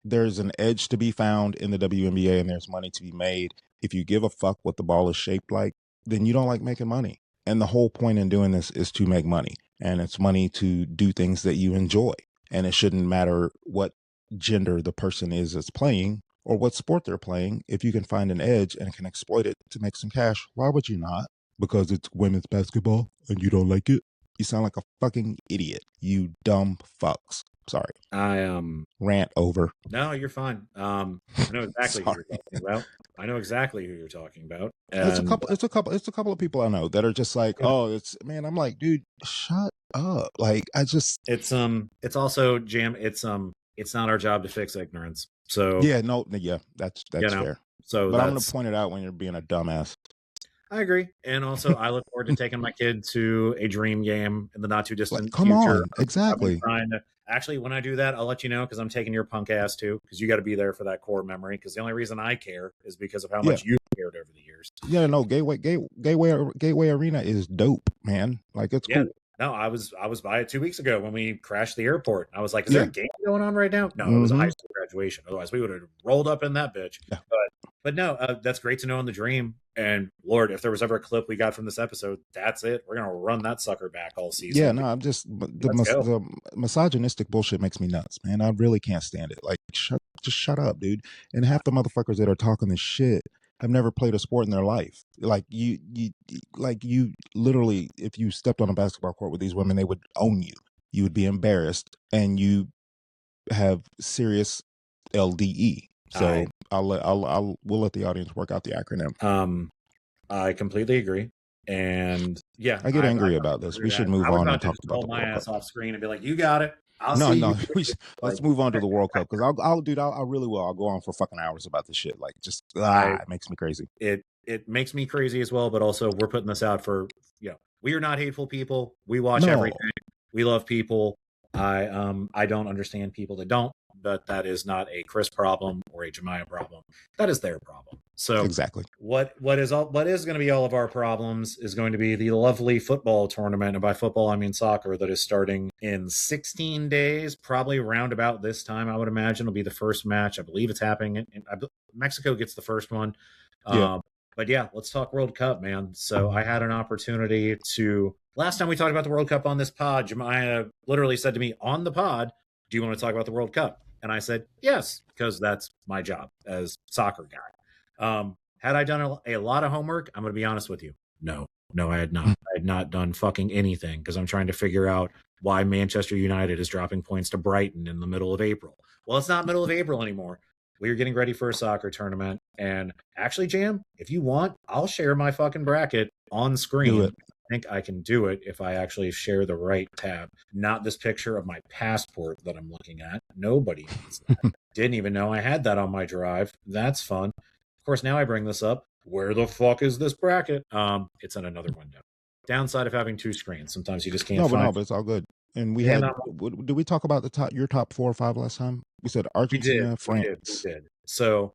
[SPEAKER 2] There's an edge to be found in the WNBA, and there's money to be made. If you give a fuck what the ball is shaped like, then you don't like making money. And the whole point in doing this is to make money, and it's money to do things that you enjoy. And it shouldn't matter what gender the person is that's playing or what sport they're playing. If you can find an edge and can exploit it to make some cash, why would you not? Because it's women's basketball and you don't like it? You sound like a fucking idiot. You dumb fucks. Sorry. Rant over.
[SPEAKER 1] No, you're fine. I know exactly who you're talking about. I know exactly who you're talking about.
[SPEAKER 2] It's a couple of people I know that are just like, oh, it's man. I'm like, dude, shut up. Like,
[SPEAKER 1] it's also Jam. It's not our job to fix ignorance. So
[SPEAKER 2] that's fair.
[SPEAKER 1] So,
[SPEAKER 2] but I'm gonna point it out when you're being a dumbass.
[SPEAKER 1] I agree. And also, I look forward to taking my kid to a dream game in the not too distant
[SPEAKER 2] future.
[SPEAKER 1] On,
[SPEAKER 2] exactly.
[SPEAKER 1] Actually, when I do that, I'll let you know because I'm taking your punk ass too, because you got to be there for that core memory. Because the only reason I care is because of how much you cared over the years.
[SPEAKER 2] Yeah, no, Gateway Arena is dope, man. Like, it's cool.
[SPEAKER 1] No, I was by it 2 weeks ago when we crashed the airport. I was like, is there a game going on right now? No, it was a high school graduation. Otherwise, we would have rolled up in that bitch. Yeah. But no, that's great to know in the dream. And Lord, if there was ever a clip we got from this episode, that's it. We're going to run that sucker back all season.
[SPEAKER 2] Yeah, no, I'm just, the misogynistic bullshit makes me nuts, man. I really can't stand it. Like, just shut up, dude. And half the motherfuckers that are talking this shit have never played a sport in their life. Like you literally, if you stepped on a basketball court with these women, they would own you. You would be embarrassed, and you have serious LDE. So we'll let the audience work out the acronym.
[SPEAKER 1] I completely agree. And yeah,
[SPEAKER 2] I get angry about this. We should move on and talk about the
[SPEAKER 1] my ass off screen and be like, you got it.
[SPEAKER 2] Let's move on to the World Cup, because I really will. I'll go on for fucking hours about this shit. Like, just it makes me crazy.
[SPEAKER 1] It makes me crazy as well. But also, we're putting this out for we are not hateful people. We watch everything. We love people. I don't understand people that don't, but that is not a Chris problem or a Jemiah problem. That is their problem. So
[SPEAKER 2] exactly
[SPEAKER 1] what is going to be all of our problems is going to be the lovely football tournament. And by football, I mean soccer, that is starting in 16 days, probably around about this time. I would imagine it'll be the first match. I believe it's happening. Mexico gets the first one. But yeah, let's talk World Cup, man. So I had an opportunity to, last time we talked about the World Cup on this pod, Jemiah literally said to me on the pod, do you want to talk about the World Cup? And I said, yes, because that's my job as soccer guy. Had I done a lot of homework? I'm going to be honest with you. No, I had not. I had not done fucking anything, because I'm trying to figure out why Manchester United is dropping points to Brighton in the middle of April. Well, it's not middle of April anymore. We are getting ready for a soccer tournament. And actually, Jam, if you want, I'll share my fucking bracket on screen.
[SPEAKER 2] Do it.
[SPEAKER 1] I think I can do it if I actually share the right tab. Not this picture of my passport that I'm looking at. Nobody needs that. Didn't even know I had that on my drive. That's fun. Of course, now I bring this up. Where the fuck is this bracket? It's in another window. Downside of having two screens. Sometimes you just can't find
[SPEAKER 2] but it's all good. And we had, did we talk about your top 4 or 5 last time? We said Argentina, France.
[SPEAKER 1] We did. So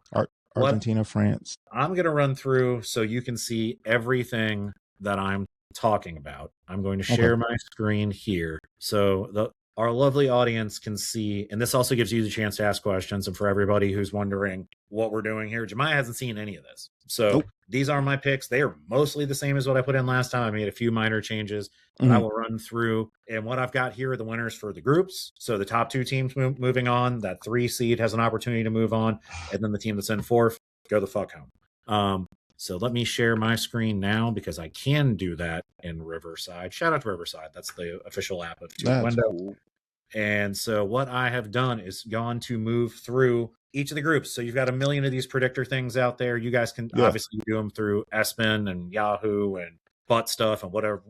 [SPEAKER 2] Argentina, France.
[SPEAKER 1] I'm going to run through so you can see everything that I'm talking about. I'm going to share my screen here so our lovely audience can see, and this also gives you the chance to ask questions. And for everybody who's wondering what we're doing here, Jemiah hasn't seen any of this. So These are my picks. They are mostly the same as what I put in last time. I made a few minor changes, but I will run through. And what I've got here are the winners for the groups. So the top 2 teams moving on, that 3 seed has an opportunity to move on. And then the team that's in 4th, go the fuck home. So let me share my screen now, because I can do that in Riverside. Shout out to Riverside. That's the official app of Two Window. Cool. And so what I have done is gone to move through each of the groups. So you've got a million of these predictor things out there. You guys can obviously do them through ESPN and Yahoo and Butt Stuff and whatever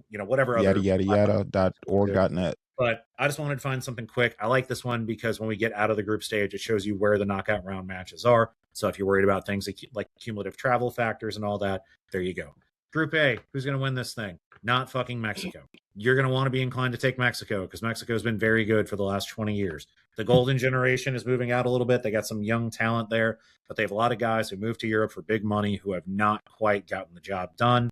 [SPEAKER 1] other
[SPEAKER 2] .org.net.
[SPEAKER 1] But I just wanted to find something quick. I like this one because when we get out of the group stage, it shows you where the knockout round matches are. So if you're worried about things like cumulative travel factors and all that, there you go. Group A, who's going to win this thing? Not fucking Mexico. You're going to want to be inclined to take Mexico, because Mexico has been very good for the last 20 years. The golden generation is moving out a little bit. They got some young talent there, but they have a lot of guys who moved to Europe for big money who have not quite gotten the job done.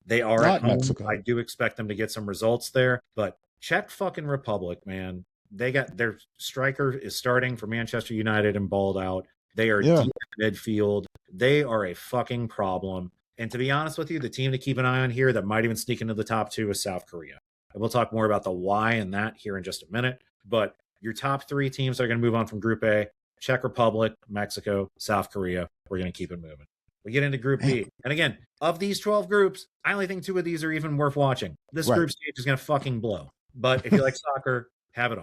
[SPEAKER 1] They are
[SPEAKER 2] Not
[SPEAKER 1] at home.
[SPEAKER 2] Mexico.
[SPEAKER 1] I do expect them to get some results there, but Czech fucking Republic, man. They got their striker is starting for Manchester United and balled out. They are deep in midfield. They are a fucking problem. And to be honest with you, the team to keep an eye on here that might even sneak into the top 2 is South Korea. And we'll talk more about the why and that here in just a minute. But your top 3 teams are going to move on from Group A: Czech Republic, Mexico, South Korea. We're going to keep it moving. We get into Group B. And again, of these 12 groups, I only think 2 of these are even worth watching. This group stage is going to fucking blow. But if you like soccer, have it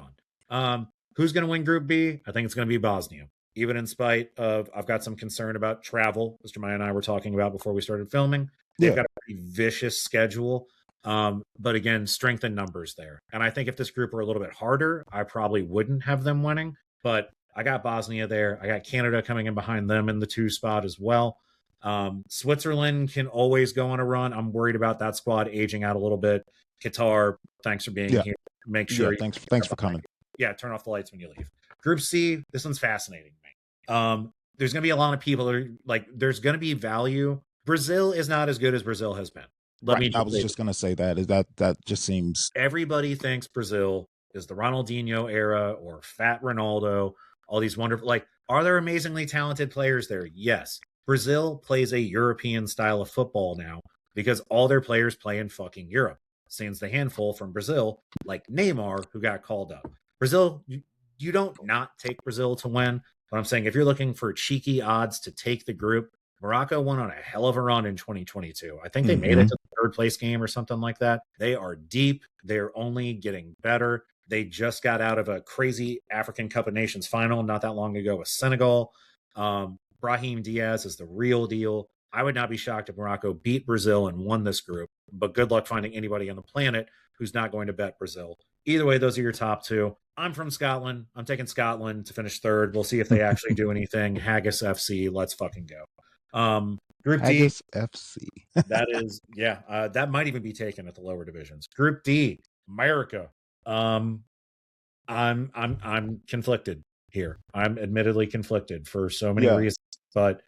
[SPEAKER 1] on. Who's going to win Group B? I think it's going to be Bosnia. Even in spite of, I've got some concern about travel, as Jeremiah and I were talking about before we started filming. They've got a pretty vicious schedule. But again, strength in numbers there. And I think if this group were a little bit harder, I probably wouldn't have them winning. But I got Bosnia there. I got Canada coming in behind them in the 2 spot as well. Switzerland can always go on a run. I'm worried about that squad aging out a little bit. Qatar, thanks for being here. Make sure.
[SPEAKER 2] Thanks for coming.
[SPEAKER 1] Yeah, turn off the lights when you leave. Group C, this one's fascinating to me. There's going to be a lot of people that are like, there's going to be value. Brazil is not as good as Brazil has been.
[SPEAKER 2] I was just going to say that just seems.
[SPEAKER 1] Everybody thinks Brazil is the Ronaldinho era or Fat Ronaldo. All these wonderful, like, are there amazingly talented players there? Yes. Brazil plays a European style of football now because all their players play in fucking Europe. Sans the handful from Brazil, like Neymar, who got called up. Brazil, you don't not take Brazil to win. But I'm saying if you're looking for cheeky odds to take the group, Morocco went on a hell of a run in 2022. I think they made it to the 3rd place game or something like that. They are deep. They're only getting better. They just got out of a crazy African Cup of Nations final not that long ago with Senegal. Brahim Diaz is the real deal. I would not be shocked if Morocco beat Brazil and won this group, but good luck finding anybody on the planet who's not going to bet Brazil. Either way, those are your top 2. I'm from Scotland. I'm taking Scotland to finish 3rd. We'll see if they actually do anything. Haggis FC, let's fucking go. Group D.
[SPEAKER 2] Haggis FC.
[SPEAKER 1] That is, that might even be taken at the lower divisions. Group D, America. I'm conflicted here. I'm admittedly conflicted for so many reasons, but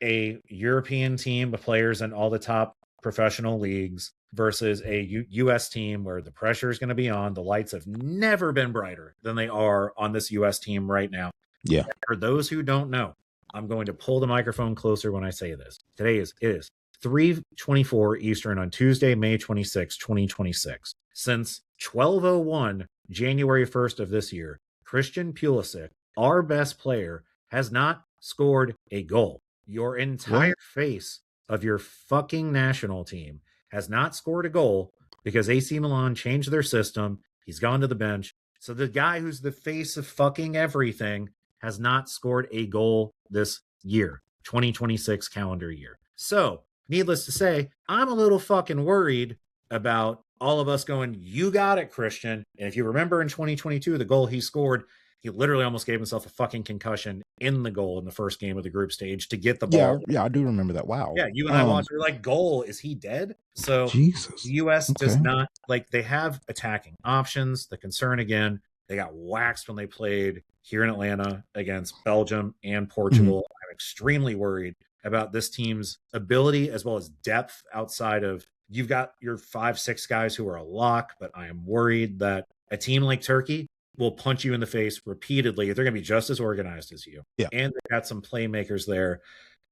[SPEAKER 1] a European team of players in all the top professional leagues versus a U.S. team where the pressure is going to be on. The lights have never been brighter than they are on this U.S. team right now.
[SPEAKER 2] Yeah.
[SPEAKER 1] And for those who don't know, I'm going to pull the microphone closer when I say this. Today it is 3:24 Eastern on Tuesday, May 26, 2026. Since 12:01, January 1st of this year, Christian Pulisic, our best player, has not scored a goal. Your entire face of your fucking national team has not scored a goal because AC Milan changed their system. He's gone to the bench. So the guy who's the face of fucking everything has not scored a goal this year, 2026 calendar year. So, needless to say, I'm a little fucking worried about all of us going, you got it, Christian. And if you remember in 2022, the goal he scored, he literally almost gave himself a fucking concussion in the goal in the first game of the group stage to get the ball.
[SPEAKER 2] Yeah, I do remember that. Wow.
[SPEAKER 1] Yeah, you and I watched, we were like, goal, is he dead? So
[SPEAKER 2] Jesus.
[SPEAKER 1] The U.S. does not, like, they have attacking options. The concern, again, they got waxed when they played here in Atlanta against Belgium and Portugal. I'm extremely worried about this team's ability as well as depth outside of, you've got your 5-6 guys who are a lock, but I am worried that a team like Turkey will punch you in the face repeatedly. They're going to be just as organized as you.
[SPEAKER 2] Yeah.
[SPEAKER 1] And they've got some playmakers there.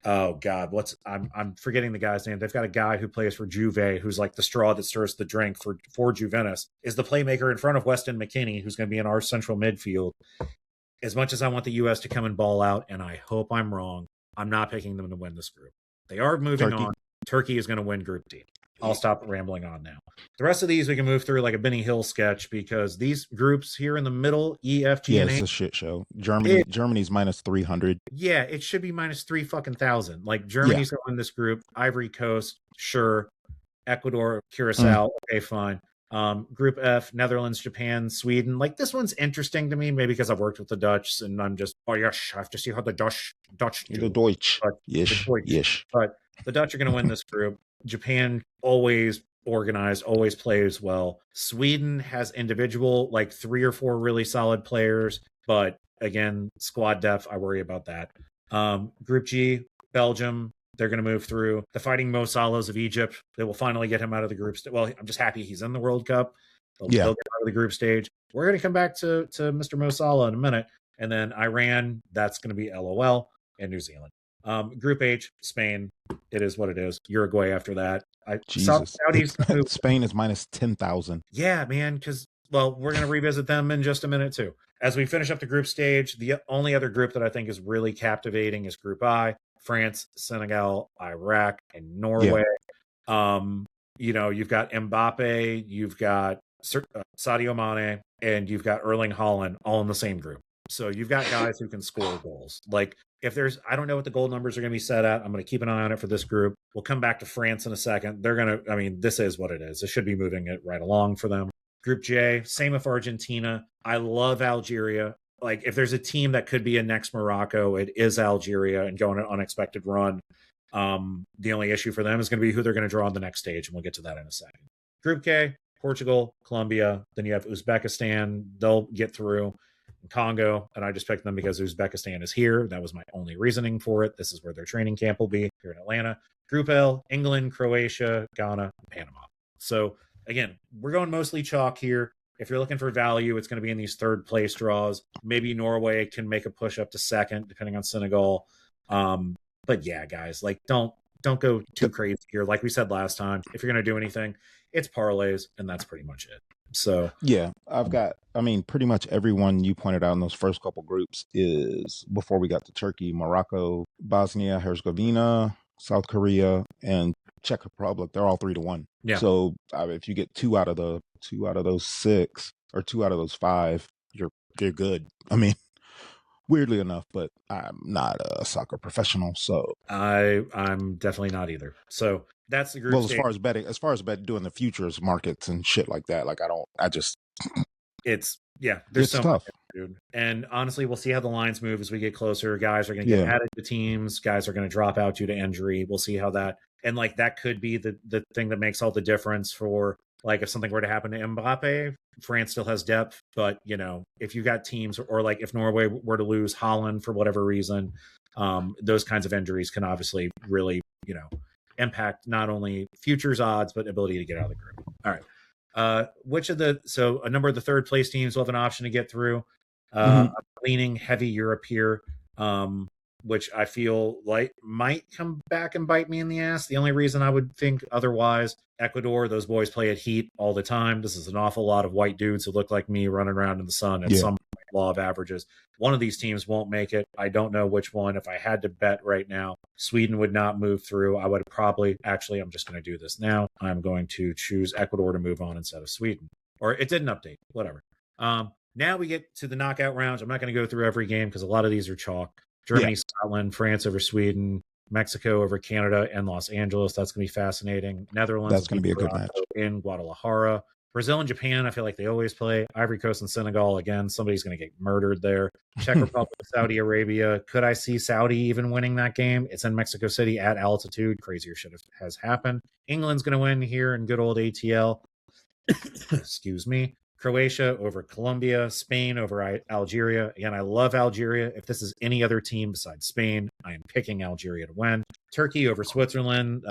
[SPEAKER 1] Oh God, I'm forgetting the guy's name. They've got a guy who plays for Juve, who's like the straw that stirs the drink for Juventus, is the playmaker in front of Weston McKennie, who's going to be in our central midfield. As much as I want the U.S. to come and ball out, and I hope I'm wrong, I'm not picking them to win this group. They are moving on. Turkey is going to win Group D. I'll stop rambling on now. The rest of these we can move through like a Benny Hill sketch because these groups here in the middle, E, F, G, and H.
[SPEAKER 2] It's a shit show. Germany's minus 300.
[SPEAKER 1] Yeah, it should be minus 3,000. Like Germany's going to win this group. Ivory Coast, sure. Ecuador, Curacao, okay, fine. Group F, Netherlands, Japan, Sweden. Like this one's interesting to me, maybe because I've worked with the Dutch and I'm just, oh yes, I have to see how the Dutch do.
[SPEAKER 2] The Deutsch.
[SPEAKER 1] But
[SPEAKER 2] yes.
[SPEAKER 1] But the Dutch are going to win this group. Japan always organized, always plays well. Sweden has individual, like 3 or 4 really solid players, but again, squad depth, I worry about that. Group G, Belgium, they're going to move through. The Fighting Mo Salahs of Egypt, they will finally get him out of the group. Well, I'm just happy he's in the World Cup. They'll get out of the group stage. We're going to come back to Mr. Mo Salah in a minute. And then Iran, that's going to be LOL, and New Zealand. Group H, Spain, it is what it is. Uruguay after that.
[SPEAKER 2] Jesus. Spain is minus 10,000.
[SPEAKER 1] Yeah, man, because, well, we're going to revisit them in just a minute, too. As we finish up the group stage, the only other group that I think is really captivating is Group I, France, Senegal, Iraq, and Norway. Yeah. You've got Mbappe, you've got Sadio Mane, and you've got Erling Haaland all in the same group. So you've got guys who can score goals. Like, if there's, I don't know what the goal numbers are going to be set at. I'm going to keep an eye on it for this group. We'll come back to France in a second. They're going to, I mean, this is what it is. It should be moving it right along for them. Group J, same with Argentina. I love Algeria. Like, if there's a team that could be a next Morocco, it is Algeria and go on an unexpected run. The only issue for them is going to be who they're going to draw on the next stage, and we'll get to that in a second. Group K, Portugal, Colombia. Then you have Uzbekistan. They'll get through. Congo, and I just picked them because Uzbekistan is here. That was my only reasoning for it. This is where their training camp will be, here in Atlanta. Group L, England, Croatia, Ghana, Panama. So again, we're going mostly chalk here. If you're looking for value, it's going to be in these third place draws. Maybe Norway can make a push up to second, depending on Senegal. But yeah, guys, like don't go too crazy here. Like we said last time, if you're going to do anything, it's parlays, and that's pretty much it. So
[SPEAKER 2] yeah, pretty much everyone you pointed out in those first couple groups is, before we got to Turkey, Morocco, Bosnia, Herzegovina, South Korea, and Czech Republic. They're all 3-1.
[SPEAKER 1] Yeah.
[SPEAKER 2] So if you get two out of those 6 or 2 out of those 5, you're good. I mean, weirdly enough, but I'm not a soccer professional, so
[SPEAKER 1] I'm definitely not either. So that's the group.
[SPEAKER 2] Well, as far as doing the futures markets and shit like that, like
[SPEAKER 1] it's
[SPEAKER 2] so tough,
[SPEAKER 1] dude. And honestly, we'll see how the lines move as we get closer. Guys are going to get added to teams. Guys are going to drop out due to injury. We'll see how that, and like that could be the thing that makes all the difference for, like, if something were to happen to Mbappe, France still has depth, but if you got teams, or like if Norway were to lose Haaland for whatever reason, those kinds of injuries can obviously really, impact not only futures odds, but ability to get out of the group. All right. So a number of the third place teams will have an option to get through. I'm leaning heavy Europe here, which I feel like might come back and bite me in the ass. The only reason I would think otherwise, Ecuador, those boys play at heat all the time. This is an awful lot of white dudes who look like me running around in the sun at some law of averages. One of these teams won't make it. I don't know which one. If I had to bet right now, Sweden would not move through. I would probably, I'm just going to do this now. I'm going to choose Ecuador to move on instead of Sweden. Or it didn't update, whatever. Now we get to the knockout rounds. I'm not going to go through every game because a lot of these are chalk. Germany, Scotland, France over Sweden, Mexico over Canada and Los Angeles. That's going to be fascinating. Netherlands.
[SPEAKER 2] That's going to be a good match.
[SPEAKER 1] In Guadalajara. Brazil and Japan, I feel like they always play. Ivory Coast and Senegal, again, somebody's going to get murdered there. Czech Republic, Saudi Arabia. Could I see Saudi even winning that game? It's in Mexico City at altitude. Crazier shit has happened. England's going to win here in good old ATL. Excuse me. Croatia over Colombia. Spain over Algeria. Again, I love Algeria. If this is any other team besides Spain, I am picking Algeria to win. Turkey over Switzerland.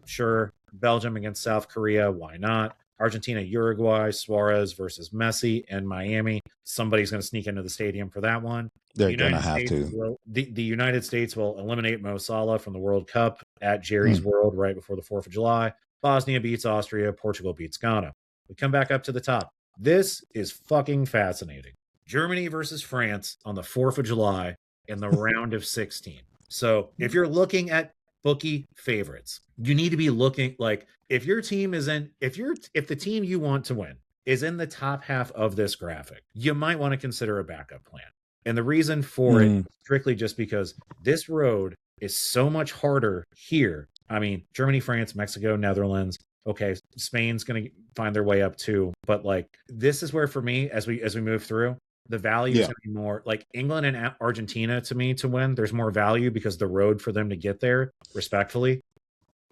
[SPEAKER 1] Sure. Belgium against South Korea. Why not? Argentina, Uruguay, Suarez versus Messi, and Miami. Somebody's going to sneak into the stadium for that one.
[SPEAKER 2] They're going to have to.
[SPEAKER 1] The United States will eliminate Mo Salah from the World Cup at Jerry's World right before the 4th of July. Bosnia beats Austria. Portugal beats Ghana. We come back up to the top. This is fucking fascinating. Germany versus France on the 4th of July in the round of 16. So if you're looking at bookie favorites, you need to be looking, like, if your team is in, if the team you want to win is in the top half of this graphic, you might want to consider a backup plan. And the reason for it is strictly just because this road is so much harder here. I mean, Germany, France, Mexico, Netherlands. Okay, Spain's going to find their way up too. But like, this is where, for me, as we move through, the value is going to be more like England and Argentina to me to win. There's more value because the road for them to get there, respectfully,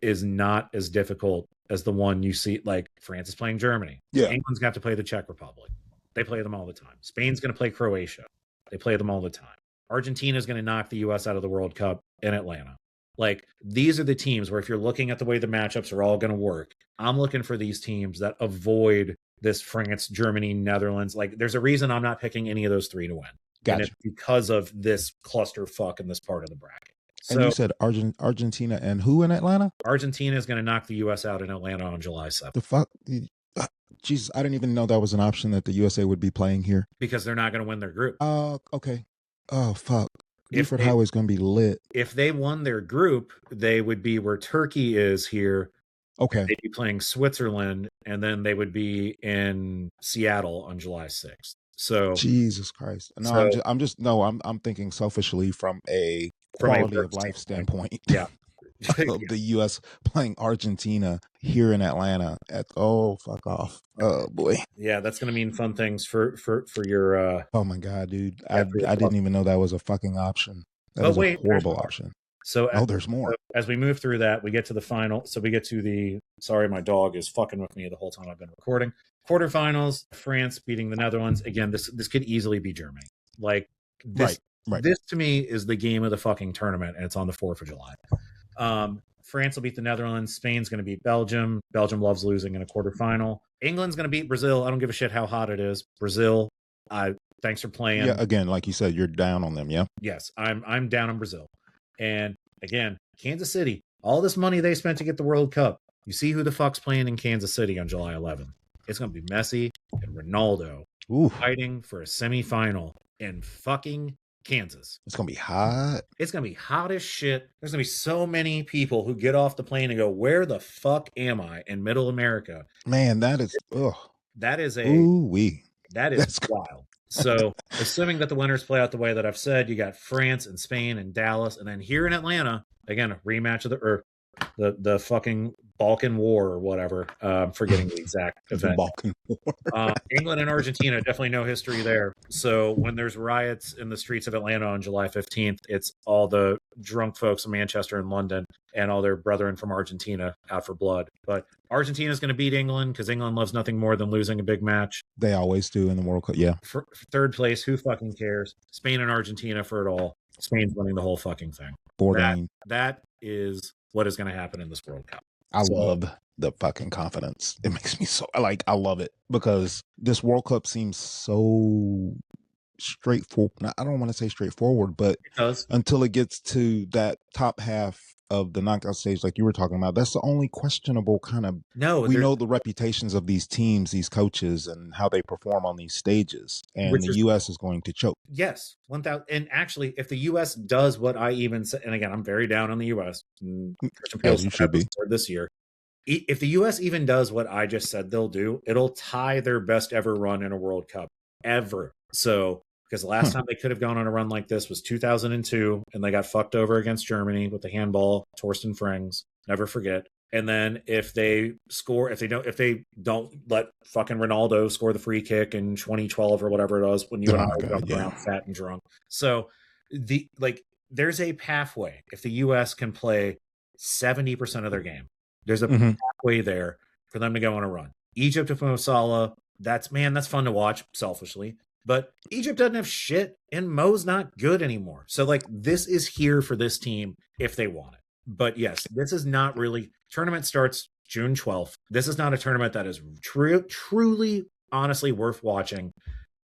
[SPEAKER 1] is not as difficult as the one you see. Like France is playing Germany.
[SPEAKER 2] Yeah.
[SPEAKER 1] England's got to play the Czech Republic. They play them all the time. Spain's going to play Croatia. They play them all the time. Argentina is going to knock the U.S. out of the World Cup in Atlanta. Like, these are the teams where if you're looking at the way the matchups are all going to work, I'm looking for these teams that avoid this France, Germany, Netherlands. Like, there's a reason I'm not picking any of those three to win.
[SPEAKER 2] Gotcha.
[SPEAKER 1] And it's because of this clusterfuck in this part of the bracket. So,
[SPEAKER 2] and you said Argentina and who in Atlanta?
[SPEAKER 1] Argentina is going to knock the U.S. out in Atlanta on July 7th.
[SPEAKER 2] The fuck? Jesus, I didn't even know that was an option that the USA would be playing here.
[SPEAKER 1] Because they're not going to win their group.
[SPEAKER 2] Okay. Oh, fuck. Buford Highway's going to be lit.
[SPEAKER 1] If they won their group, they would be where Turkey is here.
[SPEAKER 2] Okay.
[SPEAKER 1] They'd be playing Switzerland, and then they would be in Seattle on July 6th. So
[SPEAKER 2] Jesus Christ. No, so, I'm thinking selfishly from a quality of life standpoint.
[SPEAKER 1] Yeah.
[SPEAKER 2] Of the U.S. playing Argentina here in Atlanta fuck off. Oh boy.
[SPEAKER 1] Yeah, that's gonna mean fun things for your
[SPEAKER 2] oh my god, dude. I didn't even know that was a fucking option. That was a horrible option.
[SPEAKER 1] So
[SPEAKER 2] there's more.
[SPEAKER 1] So as we move through that, we get to the final. So we get to the my dog is fucking with me the whole time I've been recording. Quarterfinals, France beating the Netherlands. Again, this could easily be Germany. Like this
[SPEAKER 2] right.
[SPEAKER 1] This to me is the game of the fucking tournament, and it's on the 4th of July. France will beat the Netherlands. Spain's going to beat Belgium. Belgium loves losing in a quarterfinal. England's going to beat Brazil. I don't give a shit how hot it is. Brazil, thanks for playing.
[SPEAKER 2] Yeah, again, like you said, you're down on them, yeah?
[SPEAKER 1] Yes, I'm down on Brazil. And again, Kansas City, all this money they spent to get the World Cup. You see who the fuck's playing in Kansas City on July 11th. It's going to be Messi and Ronaldo fighting for a semifinal in fucking Kansas.
[SPEAKER 2] It's going to be hot.
[SPEAKER 1] It's going to be hot as shit. There's going to be so many people who get off the plane and go, where the fuck am I in middle America?
[SPEAKER 2] Man, that is,
[SPEAKER 1] That is wild. So assuming that the winners play out the way that I've said, you got France and Spain and Dallas. And then here in Atlanta, again, a rematch of the fucking Balkan War or whatever. I'm forgetting the exact event.
[SPEAKER 2] Balkan War.
[SPEAKER 1] England and Argentina, definitely no history there. So when there's riots in the streets of Atlanta on July 15th, it's all the drunk folks in Manchester and London and all their brethren from Argentina out for blood. But Argentina's going to beat England because England loves nothing more than losing a big match.
[SPEAKER 2] They always do in the World Cup, yeah.
[SPEAKER 1] For third place, who fucking cares? Spain and Argentina for it all. Spain's winning the whole fucking thing. That is what is going to happen in this World Cup.
[SPEAKER 2] I love the fucking confidence. It makes me so I love it because this World Cup seems so straightforward. I don't want to say straightforward, but until it gets to that top half of the knockout stage, like you were talking about, that's the only questionable kind of. We know the reputations of these teams, these coaches, and how they perform on these stages, and the U.S. is going to choke.
[SPEAKER 1] Yes, 1,000. And actually, if the U.S. does what I even said, and again, I'm very down on the U.S.
[SPEAKER 2] As you should be
[SPEAKER 1] this year. If the U.S. even does what I just said they'll do, it'll tie their best ever run in a World Cup ever. So. Because the last time they could have gone on a run like this was 2002, and they got fucked over against Germany with the handball, Torsten Frings. Never forget. And then if they don't let fucking Ronaldo score the free kick in 2012 or whatever it was when you and I were jumping around fat and drunk. So there's a pathway. If the U.S. can play 70% of their game, there's a pathway there for them to go on a run. Egypt with Mo Salah, that's fun to watch, selfishly. But Egypt doesn't have shit, and Mo's not good anymore. So, this is here for this team if they want it. But yes, this is not really. Tournament starts June 12th. This is not a tournament that is truly, honestly worth watching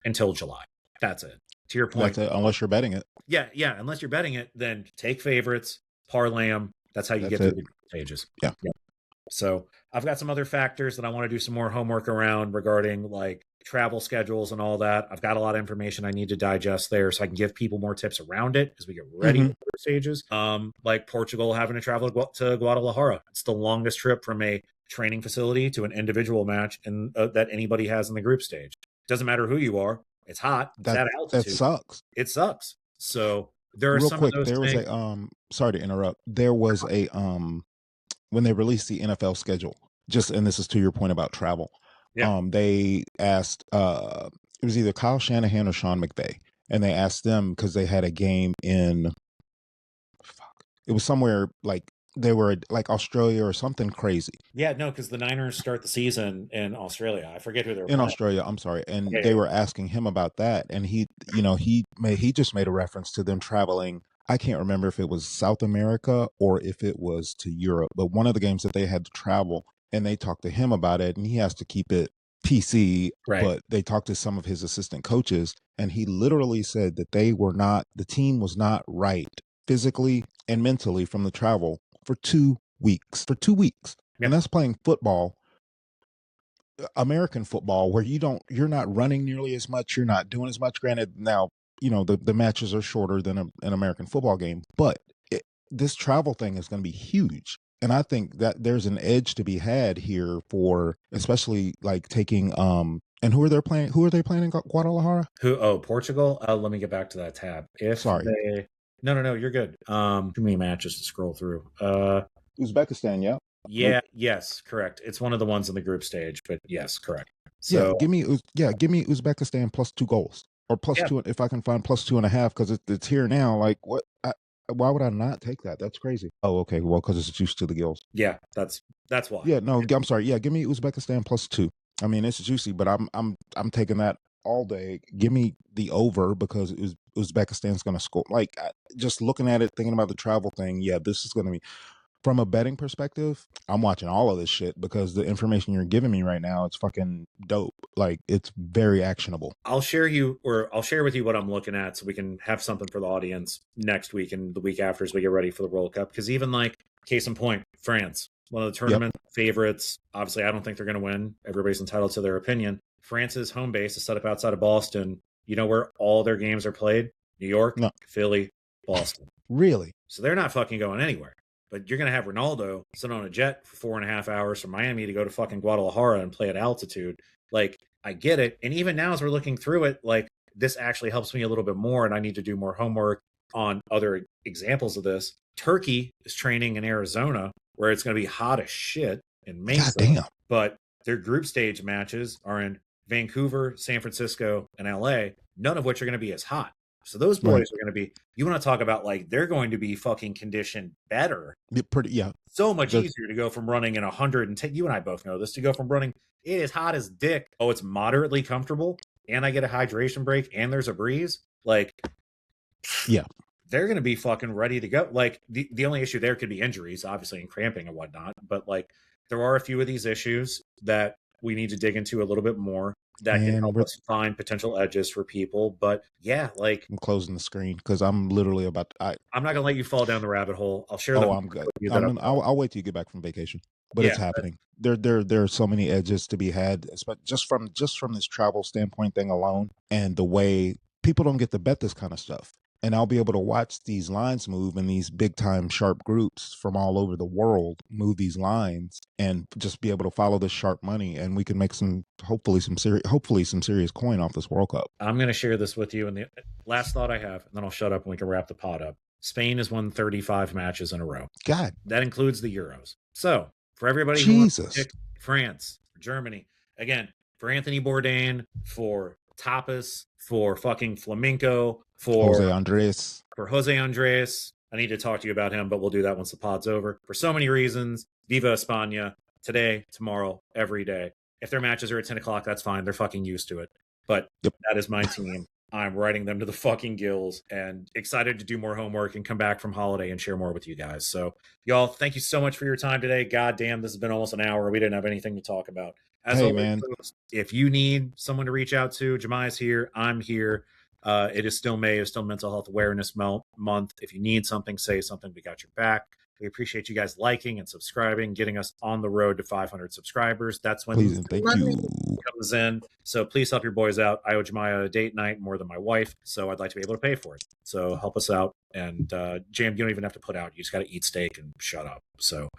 [SPEAKER 1] until July. That's it. To your point.
[SPEAKER 2] That's it, unless you're betting it.
[SPEAKER 1] Yeah. Unless you're betting it, then take favorites, parlay them. That's how you get to the stages.
[SPEAKER 2] Yeah.
[SPEAKER 1] So I've got some other factors that I want to do some more homework around regarding travel schedules and all that. I've got a lot of information I need to digest there so I can give people more tips around it as we get ready for the stages. Like Portugal having to travel to Guadalajara. It's the longest trip from a training facility to an individual match and that anybody has in the group stage. Doesn't matter who you are. It's hot. It's at altitude.
[SPEAKER 2] That sucks.
[SPEAKER 1] It sucks. So there are some of those
[SPEAKER 2] things. There was sorry to interrupt. There was a when they released the NFL schedule, and this is to your point about travel. Yeah. They asked, it was either Kyle Shanahan or Sean McVay, and they asked them because they had a game it was somewhere they were like Australia or something crazy.
[SPEAKER 1] Yeah, no, because the Niners start the season in Australia. I forget who they were
[SPEAKER 2] In
[SPEAKER 1] playing.
[SPEAKER 2] Australia, I'm sorry, and
[SPEAKER 1] Yeah,
[SPEAKER 2] they were asking him about that, and he just made a reference to them traveling. I can't remember if it was South America or if it was to Europe, but one of the games that they had to travel, and they talked to him about it, and he has to keep it PC.
[SPEAKER 1] right.
[SPEAKER 2] But they talked to some of his assistant coaches, and he literally said that the team was not right physically and mentally from the travel for 2 weeks. For 2 weeks,
[SPEAKER 1] Yep.
[SPEAKER 2] and that's playing football, American football, where you're not running nearly as much, you're not doing as much. Granted, now the matches are shorter than an American football game, but this travel thing is going to be huge, and I think that there's an edge to be had here for especially like taking and who are they playing? Who are they playing in Guadalajara?
[SPEAKER 1] Who? Oh, Portugal. Let me get back to that tab. If
[SPEAKER 2] Sorry,
[SPEAKER 1] they, no, you're good. Too many matches to scroll through.
[SPEAKER 2] Uzbekistan. Yeah.
[SPEAKER 1] Yeah, yes, correct. It's one of the ones in the group stage, but yes, correct.
[SPEAKER 2] Yeah,
[SPEAKER 1] So
[SPEAKER 2] give me Uzbekistan plus 2 goals or plus
[SPEAKER 1] yeah,
[SPEAKER 2] two if I can find plus 2.5 because it's here now. Like what? Why would I not take that? That's crazy. Oh, okay. Well, because it's juice to the gills.
[SPEAKER 1] yeah, that's why.
[SPEAKER 2] Yeah, no, I'm sorry. Yeah, give me Uzbekistan plus 2. I mean, it's juicy, but I'm taking that all day. Give me the over because Uzbekistan's going to score. Like just looking at it, thinking about the travel thing. Yeah, this is going to be from a betting perspective, I'm watching all of this shit because the information you're giving me right now, it's fucking dope. Like it's very actionable.
[SPEAKER 1] I'll share with you what I'm looking at so we can have something for the audience next week and the week after as we get ready for the World Cup. Because even like case in point, France, one of the tournament favorites. Obviously, I don't think they're going to win. Everybody's entitled to their opinion. France's home base is set up outside of Boston. You know where all their games are played? New York,
[SPEAKER 2] No.
[SPEAKER 1] Philly, Boston.
[SPEAKER 2] Really?
[SPEAKER 1] So they're not fucking going anywhere. But you're going to have Ronaldo sit on a jet for 4.5 hours from Miami to go to fucking Guadalajara and play at altitude. Like, I get it. And even now, as we're looking through it, like, this actually helps me a little bit more. And I need to do more homework on other examples of this. Turkey is training in Arizona, where it's going to be hot as shit in Mesa.
[SPEAKER 2] God damn.
[SPEAKER 1] But their group stage matches are in Vancouver, San Francisco, and LA, none of which are going to be as hot. So those boys are going to be, you want to talk about like, they're going to be fucking conditioned better.
[SPEAKER 2] Yeah.
[SPEAKER 1] So much easier to go from running in 110. You and I both know this, to go from running, it is hot as dick. Oh, it's moderately comfortable. And I get a hydration break and there's a breeze. Like,
[SPEAKER 2] yeah,
[SPEAKER 1] they're going to be fucking ready to go. Like the only issue there could be injuries, obviously, and cramping and whatnot. But like, there are a few of these issues that we need to dig into a little bit more that can help us find potential edges for people. But yeah, like
[SPEAKER 2] I'm closing the screen because I'm literally I'm
[SPEAKER 1] not gonna let you fall down the rabbit hole. I'll share.
[SPEAKER 2] I'm good. I'll wait till you get back from vacation. But it's happening. There are so many edges to be had, just from this travel standpoint thing alone, and the way people don't get to bet this kind of stuff. And I'll be able to watch these lines move in these big time sharp groups from all over the world move these lines and just be able to follow this sharp money. And we can make hopefully some serious coin off this World Cup.
[SPEAKER 1] I'm going to share this with you. And the last thought I have, and then I'll shut up and we can wrap the pod up. Spain has won 35 matches in a row.
[SPEAKER 2] God.
[SPEAKER 1] That includes the Euros. So for everybody who wants to pick France, for Germany, again, for Anthony Bourdain, for Tapas, for fucking Flamenco, for
[SPEAKER 2] Jose Andres.
[SPEAKER 1] I need to talk to you about him, but we'll do that once the pod's over. For so many reasons, Viva España, today, tomorrow, every day. If their matches are at 10 o'clock, that's fine. They're fucking used to it. But that is my team. I'm writing them to the fucking gills and excited to do more homework and come back from holiday and share more with you guys. So, y'all, thank you so much for your time today. God damn, this has been almost an hour. We didn't have anything to talk about. As always, man, if you need someone to reach out to, Jemiah's here. I'm here. It is still May. It's still Mental Health Awareness Month. If you need something, say something. We got your back. We appreciate you guys liking and subscribing, getting us on the road to 500 subscribers. That's when money comes in. So please help your boys out. I owe Jemiah a date night more than my wife, so I'd like to be able to pay for it. So help us out. And Jam, you don't even have to put out. You just got to eat steak and shut up. So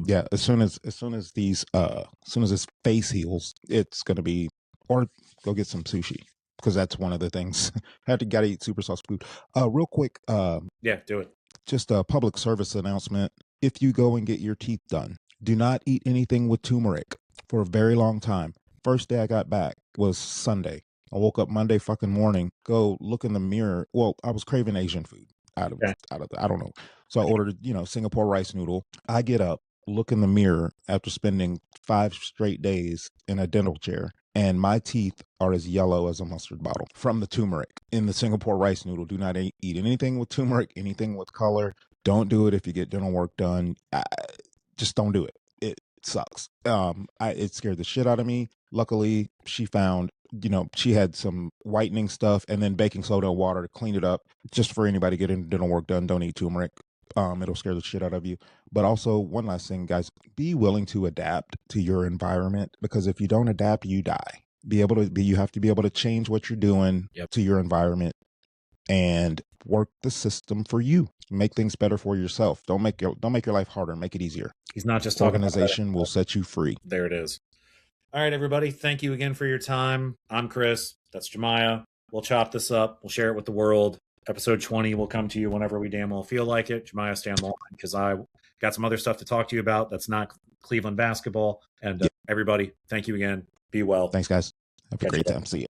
[SPEAKER 2] yeah, as soon as this face heals, it's gonna be, or go get some sushi, because that's one of the things. Gotta eat super sauce food. Real quick.
[SPEAKER 1] Yeah, do it.
[SPEAKER 2] Just a public service announcement. If you go and get your teeth done, do not eat anything with turmeric for a very long time. First day I got back was Sunday. I woke up Monday fucking morning, go look in the mirror. Well, I was craving Asian food I don't know. So I ordered, Singapore rice noodle. I get up, look in the mirror after spending 5 straight days in a dental chair, and my teeth are as yellow as a mustard bottle from the turmeric in the Singapore rice noodle. Do not eat anything with turmeric, anything with color. Don't do it if you get dental work done. Just don't do it. It sucks. It scared the shit out of me. Luckily, she found, she had some whitening stuff and then baking soda and water to clean it up. Just for anybody getting dental work done, don't eat turmeric. It'll scare the shit out of you. But also, one last thing, guys, be willing to adapt to your environment, because if you don't adapt, you die. You have to be able to change what you're doing to your environment and work the system for you. Make things better for yourself. Don't make your life harder. Make it easier.
[SPEAKER 1] He's not just talking
[SPEAKER 2] organization will set you free.
[SPEAKER 1] There it is. All right, everybody. Thank you again for your time. I'm Chris. That's Jemiah. We'll chop this up. We'll share it with the world. Episode 20 will come to you whenever we damn well feel like it. Jemiah, stay on the line because I got some other stuff to talk to you about that's not Cleveland basketball. And everybody, thank you again. Be well.
[SPEAKER 2] Thanks, guys. Have a great time. See you.